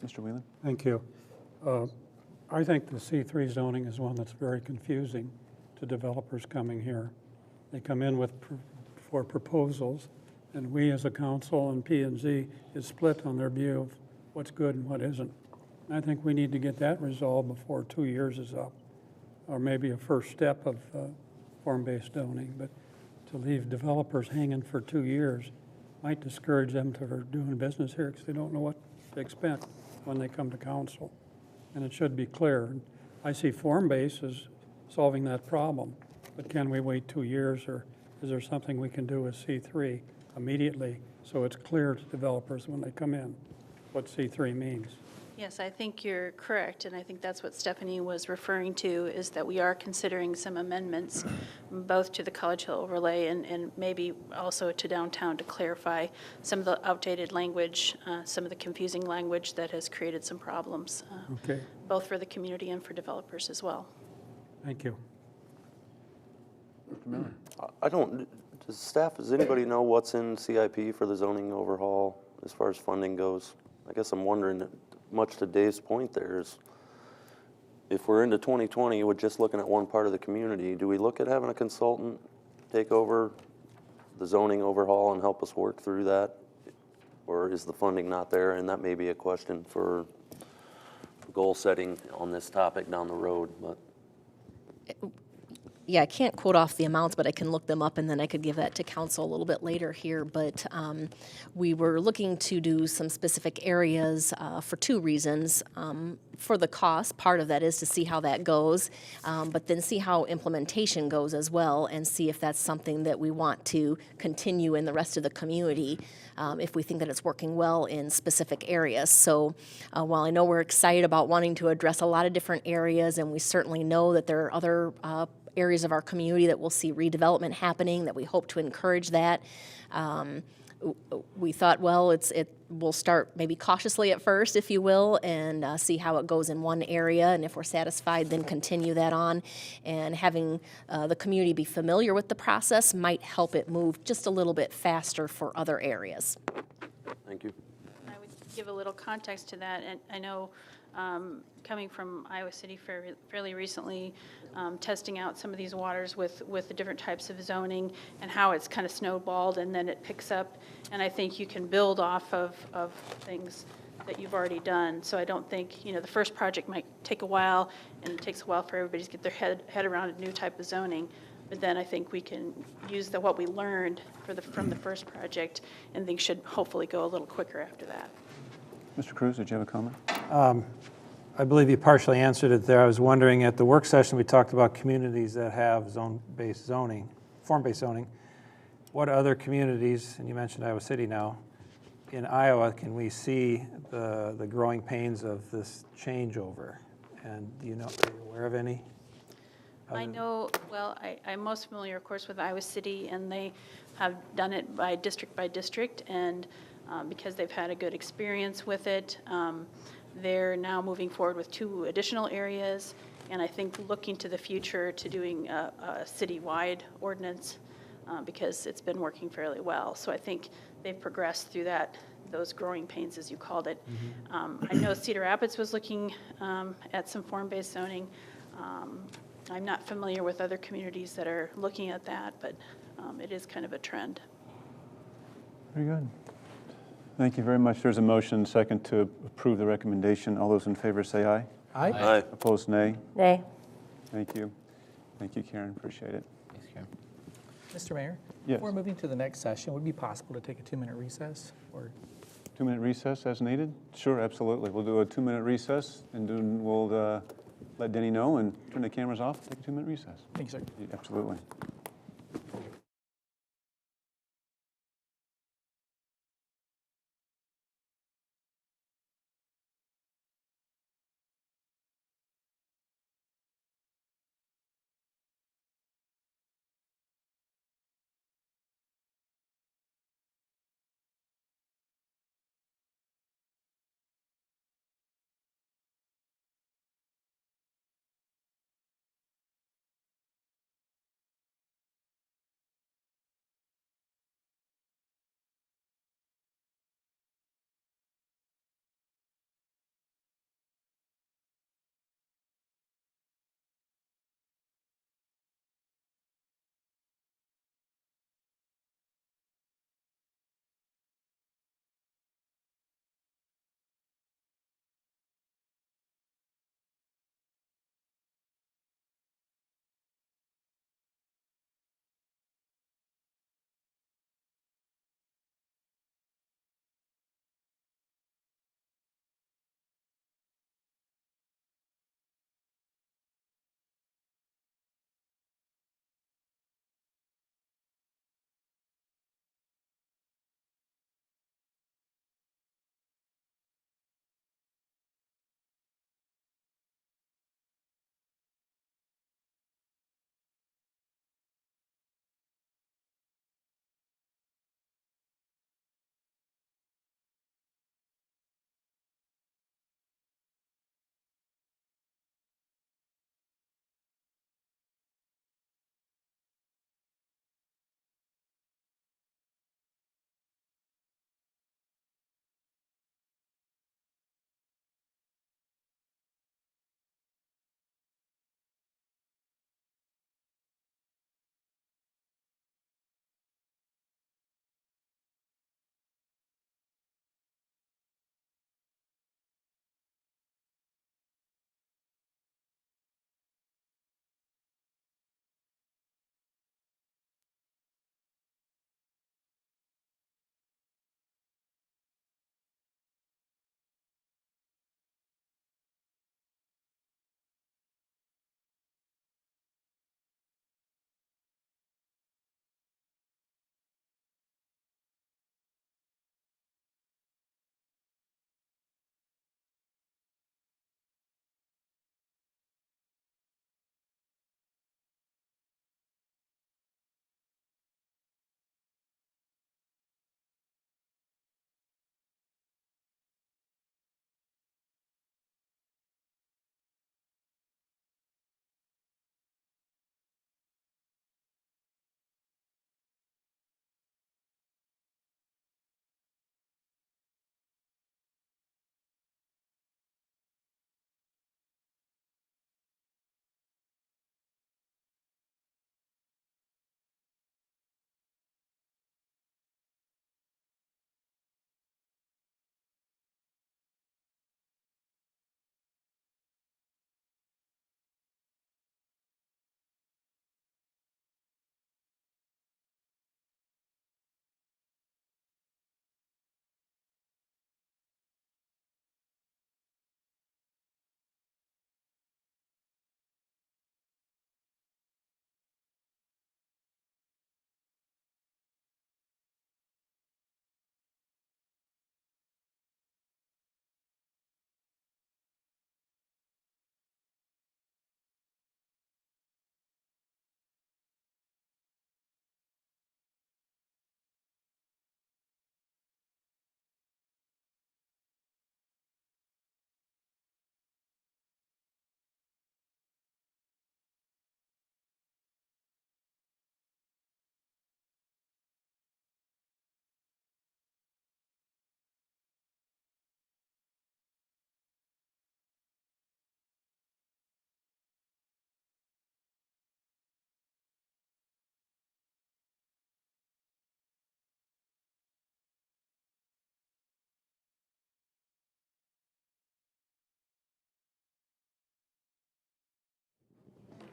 Mr. Whelan? Thank you. I think the C3 zoning is one that's very confusing to developers coming here. They come in for proposals, and we as a council and P&Z is split on their view of what's good and what isn't. And I think we need to get that resolved before 2 years is up, or maybe a first step of form-based zoning. But to leave developers hanging for 2 years might discourage them from doing business here because they don't know what to expect when they come to council. And it should be clear. I see form-based as solving that problem, but can we wait 2 years, or is there something we can do with C3 immediately so it's clear to developers when they come in what C3 means? Yes, I think you're correct, and I think that's what Stephanie was referring to, is that we are considering some amendments, both to the College Hill overlay and maybe also to downtown, to clarify some of the outdated language, some of the confusing language that has created some problems, Okay, both for the community and for developers as well. thank you. Does anybody know what's in CIP for the zoning overhaul as far as funding goes? I guess I'm wondering, much to Dave's point there, is if we're into 2020 with just looking at one part of the community, do we look at having a consultant take over the zoning overhaul and help us work through that? Or is the funding not there? And that may be a question for goal setting on this topic down the road. But Yeah, I can't quote off the amounts, but I can look them up and then I could give that to council a little bit later here. But we were looking to do some specific areas for 2 reasons. For the cost, part of that is to see how that goes, but then see how implementation goes as well and see if that's something that we want to continue in the rest of the community if we think that it's working well in specific areas. So while I know we're excited about wanting to address a lot of different areas, and we certainly know that there are other areas of our community that we'll see redevelopment happening, that we hope to encourage that. We thought, well, we'll start maybe cautiously at first, if you will, and see how it goes in one area, and if we're satisfied, then continue that on. And having the community be familiar with the process might help it move just a little bit faster for other areas. thank you. I would give a little context to that, and I know coming from Iowa City fairly recently, testing out some of these waters with the different types of zoning and how it's kind of snowballed and then it picks up. And I think you can build off of things that you've already done. So I don't think, the first project might take a while, and it takes a while for everybody to get their head around a new type of zoning. But then I think we can use what we learned from the first project, and things should hopefully go a little quicker after that. Mr. Cruz, did you have a comment? I believe you partially answered it there. I was wondering, at the work session, we talked about communities that have zone-based zoning, form-based zoning. What other communities, and you mentioned Iowa City now, in Iowa can we see the growing pains of this changeover? And are you aware of any? I know, well, I'm most familiar, of course, with Iowa City, and they have done it by district, and because they've had a good experience with it, they're now moving forward with 2 additional areas, and I think looking to the future to doing a citywide ordinance because it's been working fairly well. So I think they've progressed through those growing pains, as you called it. Mm-hmm. I know Cedar Rapids was looking at some form-based zoning. I'm not familiar with other communities that are looking at that, but it is kind of a trend. Very good. Thank you very much. There's a motion second to approve the recommendation. All those in favor say aye. Aye. Aye. Opposed, nay. Nay. Thank you. Thank you, Karen. Appreciate it. Thanks, Karen. Mr. Mayor? Yes. Before moving to the next session, would it be possible to take a 2-minute recess? Or 2-minute recess as needed? Sure, absolutely. We'll do a 2-minute recess, and then we'll let Denny know and turn the cameras off, take a 2-minute recess. Thank you, sir. Absolutely.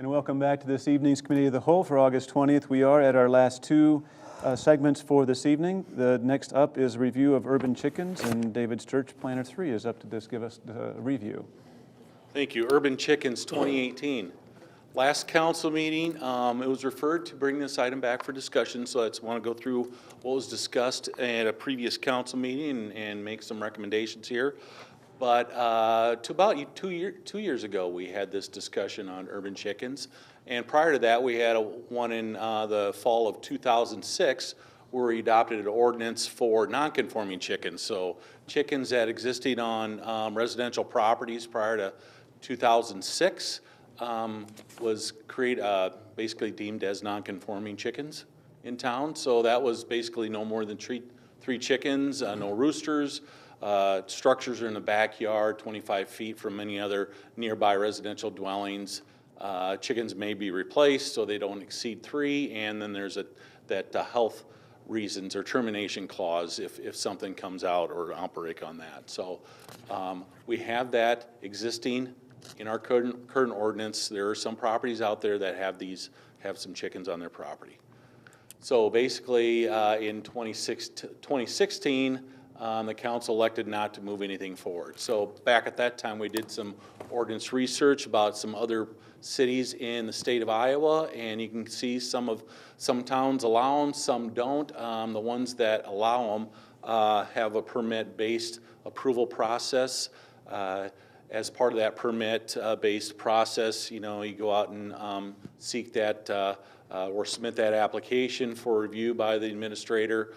And welcome back to this evening's Committee of the Whole for August 20th. We are at our last two segments for this evening. The next up is a review of urban chickens, and David Sturch, Planner 3, is up to this. Give us a review. Thank you. Urban Chickens 2018. Last council meeting, it was referred to bring this item back for discussion, so I just want to go through what was discussed at a previous council meeting and make some recommendations here. But to about 2 years ago, we had this discussion on urban chickens. And prior to that, we had one in the fall of 2006 where we adopted an ordinance for non-conforming chickens. So chickens that existed on residential properties prior to 2006 was basically deemed as non-conforming chickens in town. So that was basically no more than three chickens, no roosters. Structures are in the backyard, 25 feet from any other nearby residential dwellings. Chickens may be replaced so they don't exceed 3, and then there's that health reasons or termination clause if something comes out or outbreak on that. So we have that existing in our current ordinance. There are some properties out there that have some chickens on their property. So basically in 2016, the council elected not to move anything forward. So back at that time, we did some ordinance research about some other cities in the state of Iowa, and you can see some towns allow them, some don't. The ones that allow them have a permit-based approval process. As part of that permit-based process, you go out and seek that or submit that application for review by the administrator.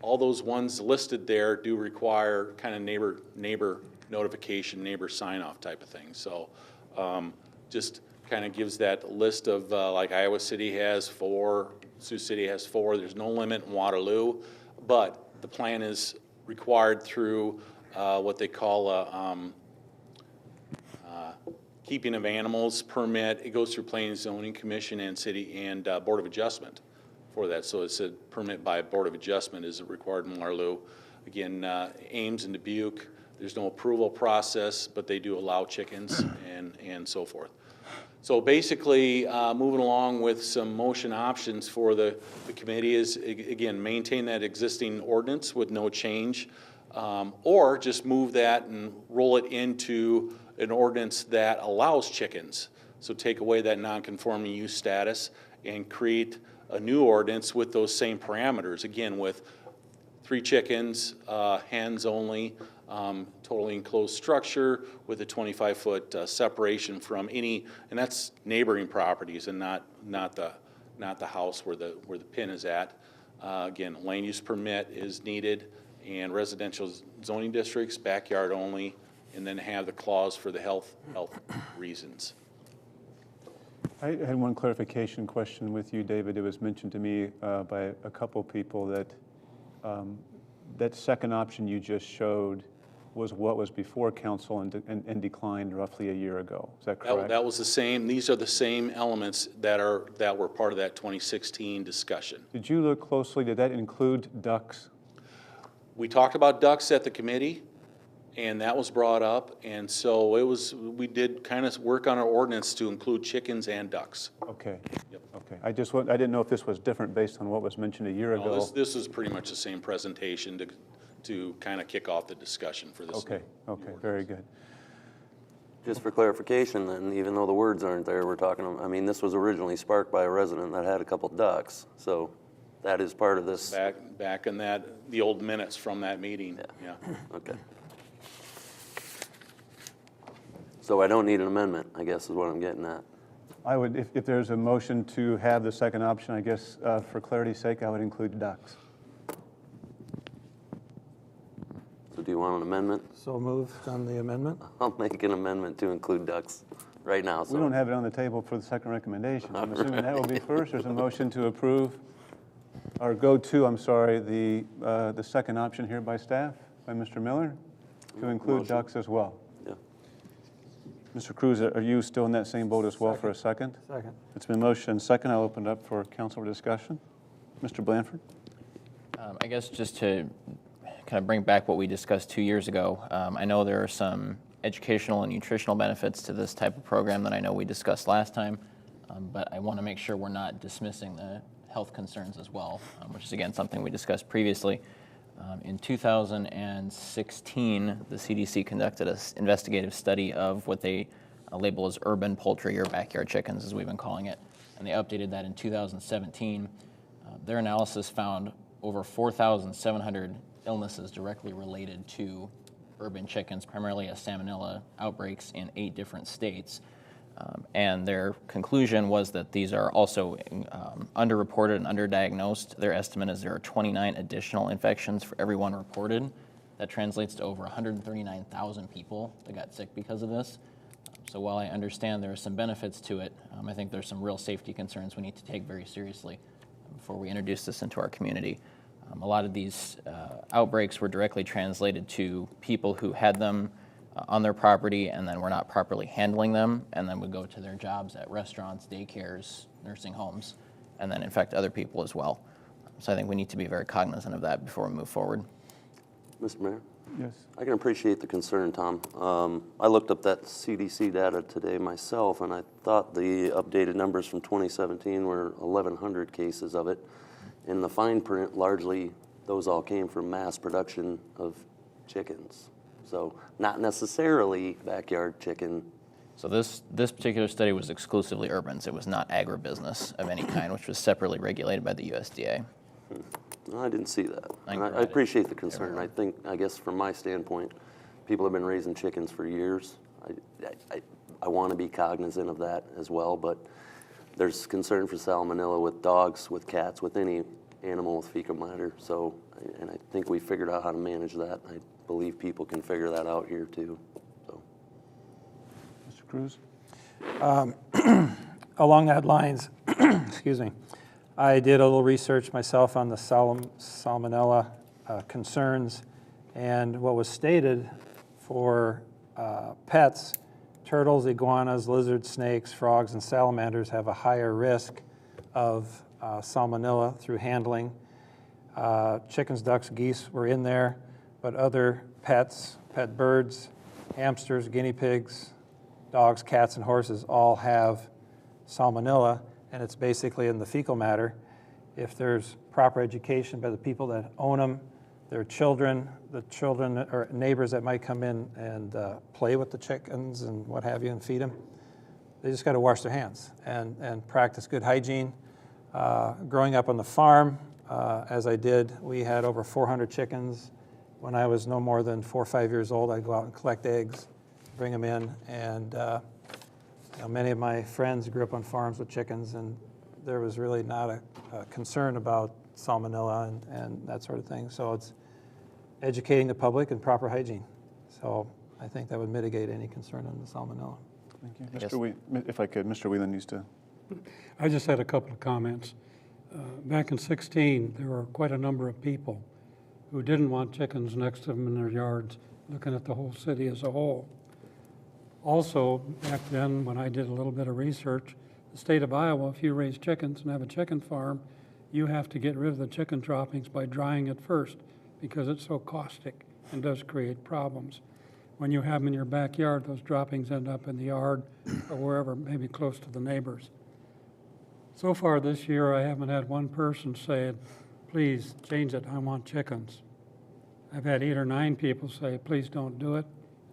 All those ones listed there do require kind of neighbor notification, neighbor sign-off type of thing. So just kind of gives that list of like Iowa City has 4, Sioux City has 4. There's no limit in Waterloo, but the plan is required through what they call a keeping of animals permit. It goes through Planning and Zoning Commission and City and Board of Adjustment for that. So it's a permit by Board of Adjustment is required in Waterloo. Again, Ames and Dubuque, there's no approval process, but they do allow chickens and so forth. So basically, moving along with some motion options for the committee is, again, maintain that existing ordinance with no change, or just move that and roll it into an ordinance that allows chickens. So take away that non-conforming use status and create a new ordinance with those same parameters, again, with 3 chickens, hens only, totally enclosed structure with a 25-foot separation from any, and that's neighboring properties and not the house where the pin is at. Again, land use permit is needed, and residential zoning districts, backyard only, and then have the clause for the health reasons. I had one clarification question with you, David. It was mentioned to me by a couple people that that second option you just showed was what was before council and declined roughly a year ago. Is that correct? That was the same. These are the same elements that were part of that 2016 discussion. Did you look closely? Did that include ducks? We talked about ducks at the committee, and that was brought up, and so we did kind of work on our ordinance to include chickens and ducks. Okay. Yep. Okay. I didn't know if this was different based on what was mentioned a year ago. This is pretty much the same presentation to kind of kick off the discussion for this. Okay. Okay. Very good. Just for clarification, then, even though the words aren't there, we're talking, I mean, this was originally sparked by a resident that had a couple ducks, so that is part of this. Back in the old minutes from that meeting. Yeah. Okay. So I don't need an amendment, I guess is what I'm getting at. I would, if there's a motion to have the second option, I guess for clarity's sake, I would include ducks. So do you want an amendment? So moved on the amendment? I'll make an amendment to include ducks right now. So. We don't have it on the table for the second recommendation. I'm assuming that will be first. There's a motion to approve, or go to, I'm sorry, the second option here by staff, by Mr. Miller, to include ducks as well. Yeah. Mr. Cruz, are you still in that same boat as well for a second? Second. It's been motioned second. I'll open it up for council discussion. Mr. Blanford? I guess just to kind of bring back what we discussed 2 years ago, I know there are some educational and nutritional benefits to this type of program that I know we discussed last time, but I want to make sure we're not dismissing the health concerns as well, which is again something we discussed previously. In 2016, the CDC conducted an investigative study of what they label as urban poultry, or backyard chickens as we've been calling it, and they updated that in 2017. Their analysis found over 4,700 illnesses directly related to urban chickens, primarily as salmonella outbreaks in 8 different states. And their conclusion was that these are also underreported and underdiagnosed. Their estimate is there are 29 additional infections for every one reported. That translates to over 139,000 people that got sick because of this. So while I understand there are some benefits to it, I think there's some real safety concerns we need to take very seriously before we introduce this into our community. A lot of these outbreaks were directly translated to people who had them on their property and then were not properly handling them, and then would go to their jobs at restaurants, daycares, nursing homes, and then infect other people as well. So I think we need to be very cognizant of that before we move forward. Mr. Mayor? Yes. I can appreciate the concern, Tom. I looked up that CDC data today myself, and I thought the updated numbers from 2017 were 1,100 cases of it. In the fine print, largely, those all came from mass production of chickens. So not necessarily backyard chicken. So this particular study was exclusively urbans. It was not agribusiness of any kind, which was separately regulated by the USDA. I didn't see that. I appreciate the concern. I guess from my standpoint, people have been raising chickens for years. I want to be cognizant of that as well, but there's concern for salmonella with dogs, with cats, with any animal with fecal matter. So, and I think we figured out how to manage that. I believe people can figure that out here too. So, Mr. Cruz? Along that lines, excuse me, I did a little research myself on the salmonella concerns, and what was stated for pets, turtles, iguanas, lizards, snakes, frogs, and salamanders have a higher risk of salmonella through handling. Chickens, ducks, geese were in there, but other pets, pet birds, hamsters, guinea pigs, dogs, cats, and horses all have salmonella, and it's basically in the fecal matter. If there's proper education by the people that own them, their children, the children or neighbors that might come in and play with the chickens and what have you and feed them, they just got to wash their hands and practice good hygiene. Growing up on the farm, as I did, we had over 400 chickens. When I was no more than 4 or 5 years old, I'd go out and collect eggs, bring them in, and many of my friends grew up on farms with chickens, and there was really not a concern about salmonella and that sort of thing. So it's educating the public and proper hygiene. So I think that would mitigate any concern on the salmonella. Thank you. If I could, Mr. Whelan needs to. I just had a couple of comments. Back in 2016, there were quite a number of people who didn't want chickens next to them in their yards, looking at the whole city as a whole. Also, back then, when I did a little bit of research, the state of Iowa, if you raise chickens and have a chicken farm, you have to get rid of the chicken droppings by drying it first because it's so caustic and does create problems. When you have them in your backyard, those droppings end up in the yard or wherever, maybe close to the neighbors. So far this year, I haven't had one person say, please change it, I want chickens. I've had 8 or 9 people say, please don't do it.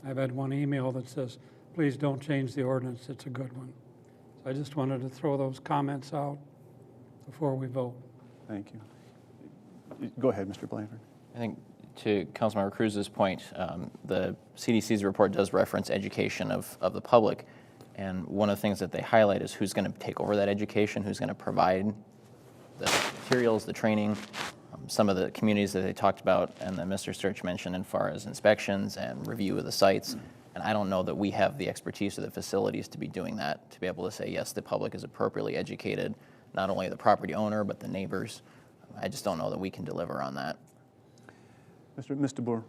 I've had one email that says, please don't change the ordinance, it's a good one. So I just wanted to throw those comments out before we vote. Thank you. Go ahead, Mr. Blanford. I think to Councilmember Cruz's point, the CDC's report does reference education of the public. And one of the things that they highlight is who's going to take over that education, who's going to provide the materials, the training, some of the communities that they talked about and that Mr. Sturch mentioned as far as inspections and review of the sites. And I don't know that we have the expertise or the facilities to be doing that, to be able to say, yes, the public is appropriately educated, not only the property owner, but the neighbors. I just don't know that we can deliver on that. Mr. Boer.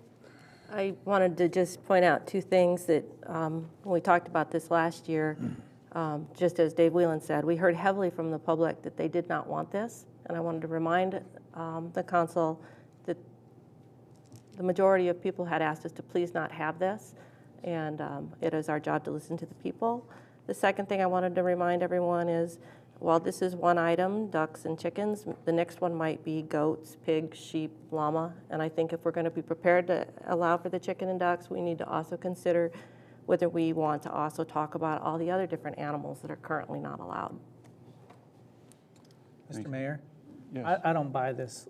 I wanted to just point out 2 things that when we talked about this last year, just as Dave Whelan said, we heard heavily from the public that they did not want this. And I wanted to remind the council that the majority of people had asked us to please not have this. and it is our job to listen to the people. The second thing I wanted to remind everyone is, while this is one item, ducks and chickens, the next one might be goats, pigs, sheep, llama, and I think if we're going to be prepared to allow for the chicken and ducks, we need to also consider whether we want to also talk about all the other different animals that are currently not allowed. Mr. Mayor? Yes. I don't buy this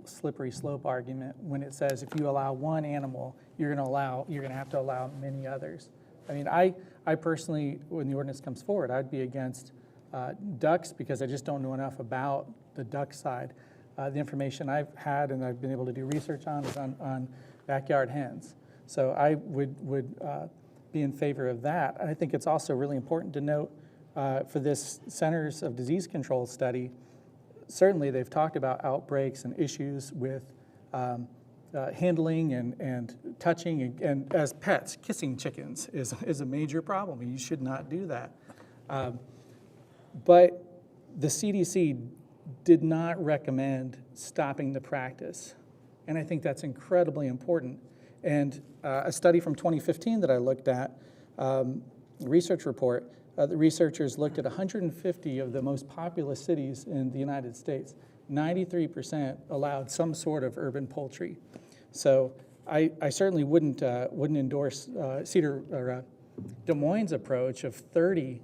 slippery slope argument when it says if you allow one animal, you're going to have to allow many others. I mean, I personally, when the ordinance comes forward, I'd be against ducks because I just don't know enough about the duck side. The information I've had and I've been able to do research on is on backyard hens. So I would be in favor of that. I think it's also really important to note for this Centers of Disease Control study, certainly they've talked about outbreaks and issues with handling and touching, and as pets, kissing chickens is a major problem, and you should not do that. But the CDC did not recommend stopping the practice, and I think that's incredibly important. And a study from 2015 that I looked at, research report, the researchers looked at 150 of the most populous cities in the United States. 93% allowed some sort of urban poultry. So I certainly wouldn't endorse Cedar or Des Moines' approach of 30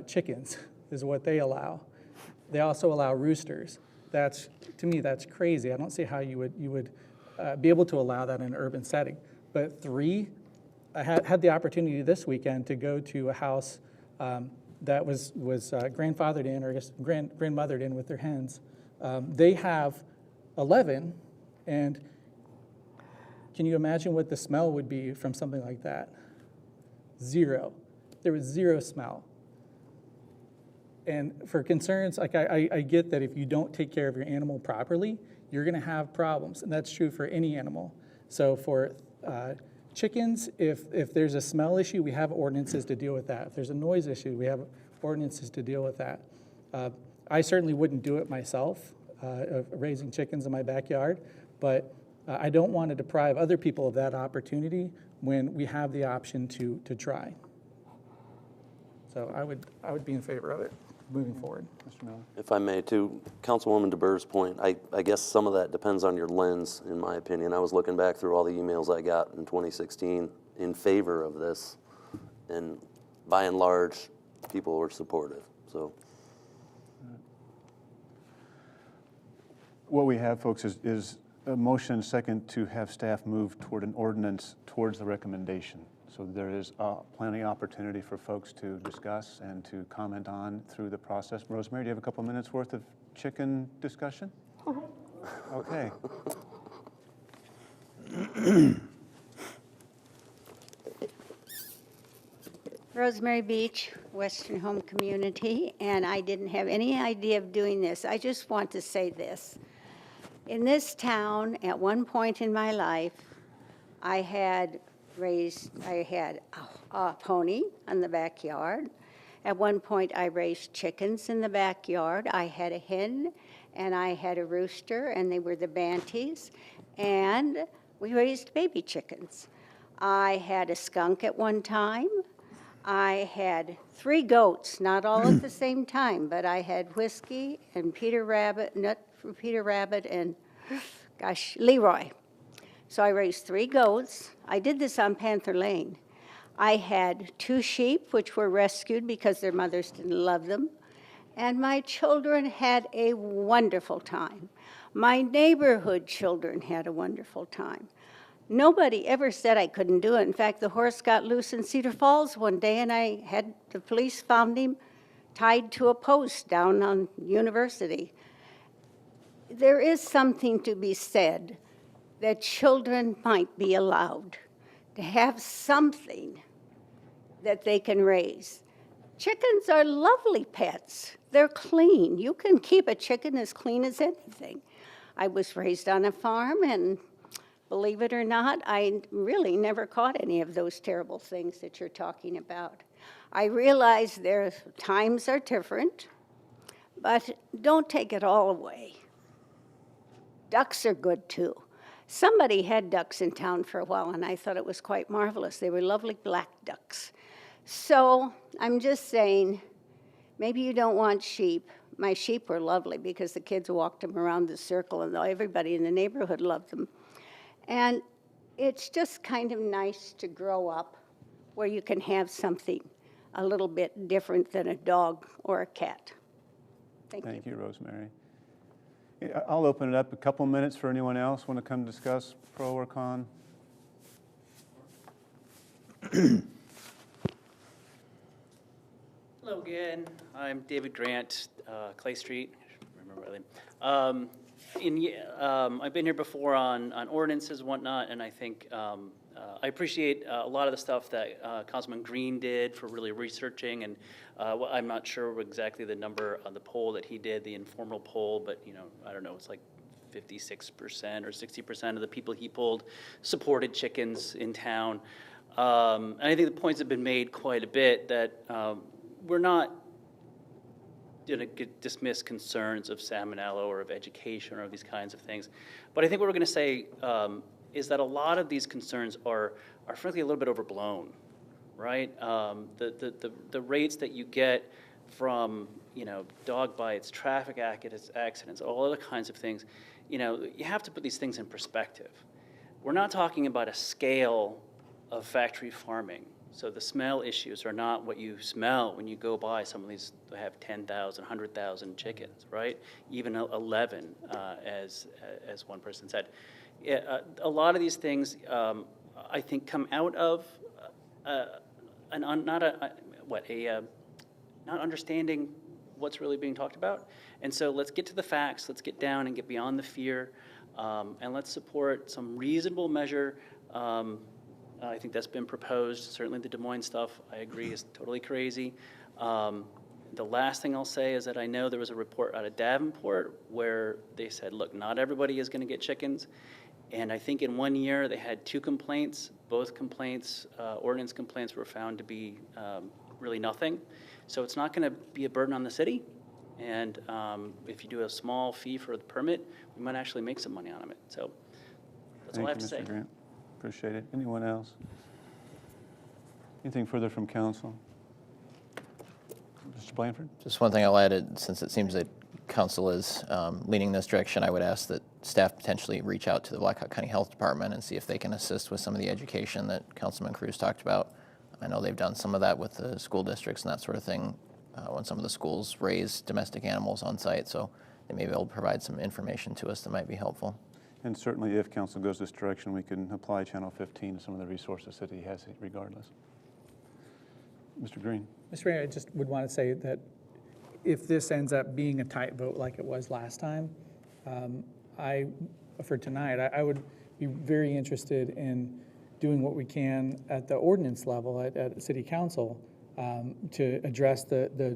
chickens is what they allow. They also allow roosters. To me, that's crazy. I don't see how you would be able to allow that in an urban setting. But 3, I had the opportunity this weekend to go to a house that was grandfathered in, or I guess grandmothered in with their hens. They have 11, and can you imagine what the smell would be from something like that? 0. There was 0 smell. And for concerns, like I get that if you don't take care of your animal properly, you're going to have problems, and that's true for any animal. So for chickens, if there's a smell issue, we have ordinances to deal with that. If there's a noise issue, we have ordinances to deal with that. I certainly wouldn't do it myself, of raising chickens in my backyard, but I don't want to deprive other people of that opportunity when we have the option to try. So I would be in favor of it moving forward. Mr. Miller? If I may, to Councilwoman DeBurr's point, I guess some of that depends on your lens, in my opinion. I was looking back through all the emails I got in 2016 in favor of this, and by and large, people were supportive. So, what we have, folks, is a motion second to have staff move toward an ordinance towards the recommendation. So there is plenty of opportunity for folks to discuss and to comment on through the process. Rosemary, do you have a couple minutes worth of chicken discussion? Okay. Rosemary Beach, Western Home Community, and I didn't have any idea of doing this. I just want to say this. In this town, at one point in my life, I had a pony in the backyard. At one point, I raised chickens in the backyard. I had a hen, and I had a rooster, and they were the banties, and we raised baby chickens. I had a skunk at one time. I had 3 goats, not all at the same time, but I had Whiskey and Peter Rabbit, Nut for Peter Rabbit, and, Leroy. So I raised 3 goats. I did this on Panther Lane. I had 2 sheep, which were rescued because their mothers didn't love them. And my children had a wonderful time. My neighborhood children had a wonderful time. Nobody ever said I couldn't do it. In fact, the horse got loose in Cedar Falls one day, and the police found him tied to a post down on University. There is something to be said that children might be allowed to have something that they can raise. Chickens are lovely pets. They're clean. You can keep a chicken as clean as anything. I was raised on a farm, and believe it or not, I really never caught any of those terrible things that you're talking about. I realize their times are different, but don't take it all away. Ducks are good too. Somebody had ducks in town for a while, and I thought it was quite marvelous. They were lovely black ducks. So I'm just saying, maybe you don't want sheep. My sheep were lovely because the kids walked them around the circle, and everybody in the neighborhood loved them. And it's just kind of nice to grow up where you can have something a little bit different than a dog or a cat. Thank you, Rosemary. I'll open it up a couple minutes for anyone else want to come discuss pro or con. Hello again. I'm David Grant, Clay Street. I should remember my name. I've been here before on ordinances and whatnot, and I think I appreciate a lot of the stuff that Councilman Green did for really researching, and I'm not sure exactly the number on the poll that he did, the informal poll, but I don't know, it's like 56% or 60% of the people he polled supported chickens in town. And I think the points have been made quite a bit that we're not going to dismiss concerns of salmonella or of education or these kinds of things. But I think what we're going to say is that a lot of these concerns are frankly a little bit overblown, right? The rates that you get from dog bites, traffic accidents, all other kinds of things, you have to put these things in perspective. We're not talking about a scale of factory farming. So the smell issues are not what you smell when you go by some of these that have 10,000, 100,000 chickens, right? Even 11, as one person said. A lot of these things, I think, come out of not understanding what's really being talked about. And so let's get to the facts. Let's get down and get beyond the fear, and let's support some reasonable measure. I think that's been proposed. Certainly the Des Moines stuff, I agree, is totally crazy. The last thing I'll say is that I know there was a report out of Davenport where they said, look, not everybody is going to get chickens. And I think in 1 year they had 2 complaints. Both complaints, ordinance complaints, were found to be really nothing. So it's not going to be a burden on the city. And if you do a small fee for the permit, we might actually make some money on it. So that's all I have to say. Thank you, Mr. Grant. Appreciate it. Anyone else? Anything further from council? Mr. Blanford? Just one thing I'll add, since it seems that council is leaning this direction, I would ask that staff potentially reach out to the Blackhawk County Health Department and see if they can assist with some of the education that Councilman Cruz talked about. I know they've done some of that with the school districts and that sort of thing when some of the schools raise domestic animals on site, so they may be able to provide some information to us that might be helpful. And certainly if council goes this direction, we can apply Channel 15 to some of the resources that he has regardless. Mr. Green. Mr. Mayor, I just would want to say that if this ends up being a tight vote like it was last time, for tonight, I would be very interested in doing what we can at the ordinance level at City Council to address the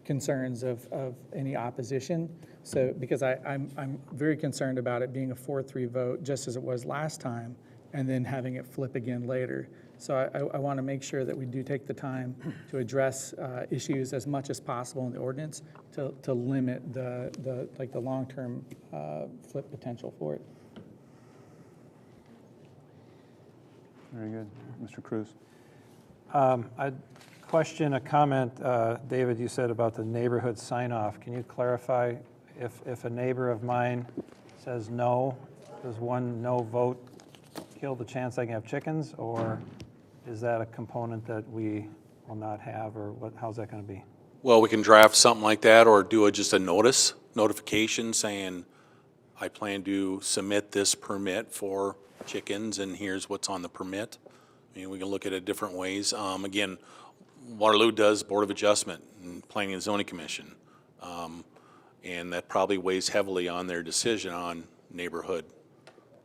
concerns of any opposition. So, because I'm very concerned about it being a 4-3 vote, just as it was last time, and then having it flip again later. So I want to make sure that we do take the time to address issues as much as possible in the ordinance to limit the long-term flip potential for it. Very good. Mr. Cruz. I'd question a comment, David, you said about the neighborhood sign-off. Can you clarify if a neighbor of mine says no, does one no vote kill the chance I can have chickens, or is that a component that we will not have, or how's that going to be? Well, we can draft something like that or do just a notification saying, I plan to submit this permit for chickens and here's what's on the permit. I mean, we can look at it different ways. Again, Waterloo does Board of Adjustment and Planning and Zoning Commission. And that probably weighs heavily on their decision on neighborhood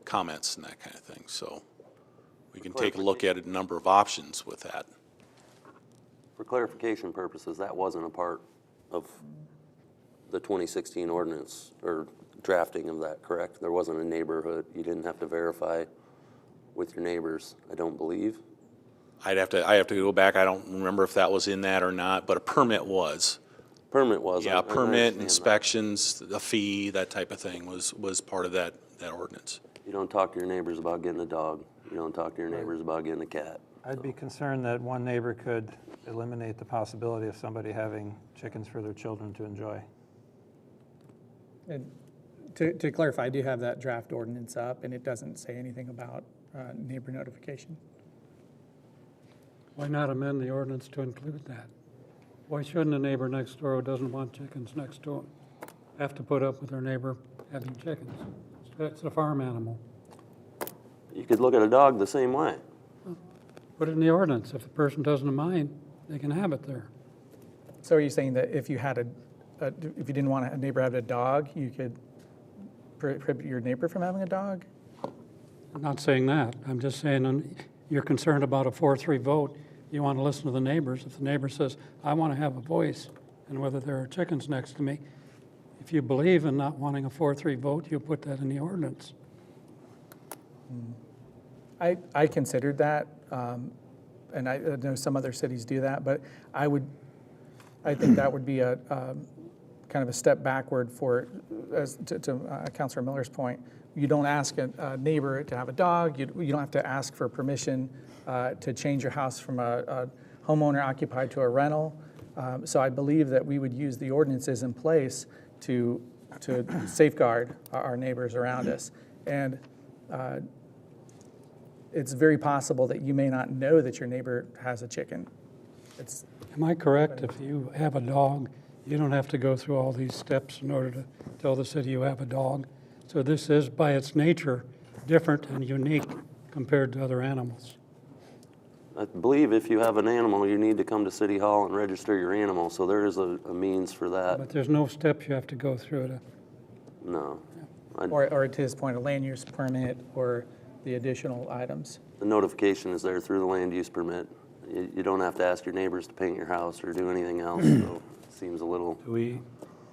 comments and that kind of thing. So we can take a look at a number of options with that. For clarification purposes, that wasn't a part of the 2016 ordinance or drafting of that, correct? There wasn't a neighborhood. You didn't have to verify with your neighbors, I don't believe. I have to go back. I don't remember if that was in that or not, but a permit was. Permit was. Yeah, permit, inspections, a fee, that type of thing was part of that ordinance. You don't talk to your neighbors about getting a dog. You don't talk to your neighbors about getting a cat. I'd be concerned that one neighbor could eliminate the possibility of somebody having chickens for their children to enjoy. And to clarify, I do have that draft ordinance up, and it doesn't say anything about neighbor notification. Why not amend the ordinance to include that? Why shouldn't a neighbor next door who doesn't want chickens next to him have to put up with their neighbor having chickens? It's a farm animal. You could look at a dog the same way. Put it in the ordinance. If the person doesn't mind, they can have it there. So are you saying that if you had if you didn't want a neighbor having a dog, you could prohibit your neighbor from having a dog? I'm not saying that. I'm just saying you're concerned about a 4-3 vote. You want to listen to the neighbors. If the neighbor says, I want to have a voice, and whether there are chickens next to me, if you believe in not wanting a 4-3 vote, you put that in the ordinance. I considered that, and I know some other cities do that, but I think that would be a kind of a step backward for, to Councilor Miller's point. You don't ask a neighbor to have a dog. You don't have to ask for permission to change your house from a homeowner occupied to a rental. So I believe that we would use the ordinances in place to safeguard our neighbors around us. And it's very possible that you may not know that your neighbor has a chicken. Am I correct? If you have a dog, you don't have to go through all these steps in order to tell the city you have a dog. So this is, by its nature, different and unique compared to other animals. I believe if you have an animal, you need to come to City Hall and register your animal, so there is a means for that. But there's no steps you have to go through to. No. Or to his point, a land use permit or the additional items. The notification is there through the land use permit. You don't have to ask your neighbors to paint your house or do anything else, so it seems a little...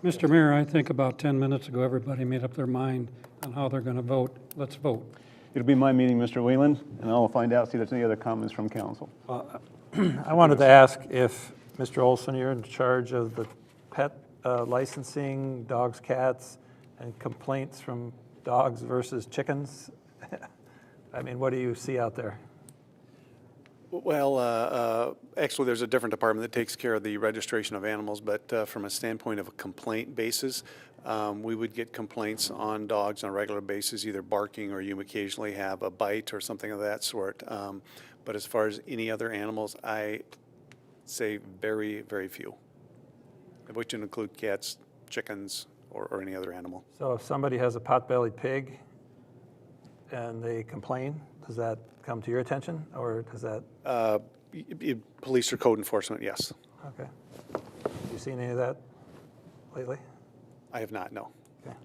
Mr. Mayor, I think about 10 minutes ago, everybody made up their mind on how they're going to vote. Let's vote. It'll be my meeting, Mr. Whelan, and I'll find out, see if there's any other comments from council. I wanted to ask if, Mr. Olson, you're in charge of the pet licensing, dogs, cats, and complaints from dogs versus chickens. I mean, what do you see out there? Well, actually, there's a different department that takes care of the registration of animals, but from a standpoint of a complaint basis, we would get complaints on dogs on a regular basis, either barking or you occasionally have a bite or something of that sort. But as far as any other animals, I say very, very few, which would include cats, chickens, or any other animal. So if somebody has a pot-bellied pig and they complain, does that come to your attention, or does that? Police or code enforcement, yes. Okay. Have you seen any of that lately? I have not, no. Okay.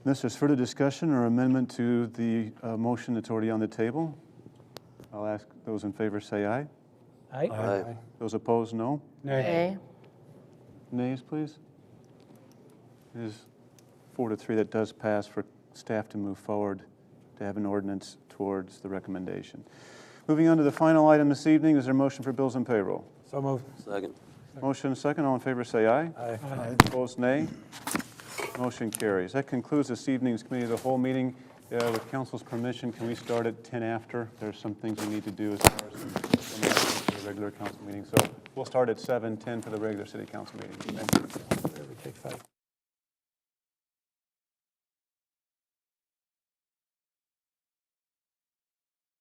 Unless there's further discussion or amendment to the motion that's already on the table, I'll ask those in favor say aye. Aye. Aye. Those opposed, no. Nay. Nays, please. It is 4-3 that does pass for staff to move forward to have an ordinance towards the recommendation. Moving on to the final item this evening, is there a motion for bills and payroll? So moved. Second. Motion second, all in favor say aye. Aye. Opposed, nay. Motion carries. That concludes this evening's Committee of the Whole meeting. With council's permission, can we start at 10 after? There's some things we need to do as far as some items for the regular council meeting. So we'll start at 7:10 for the regular city council meeting. Thank you. Take 5.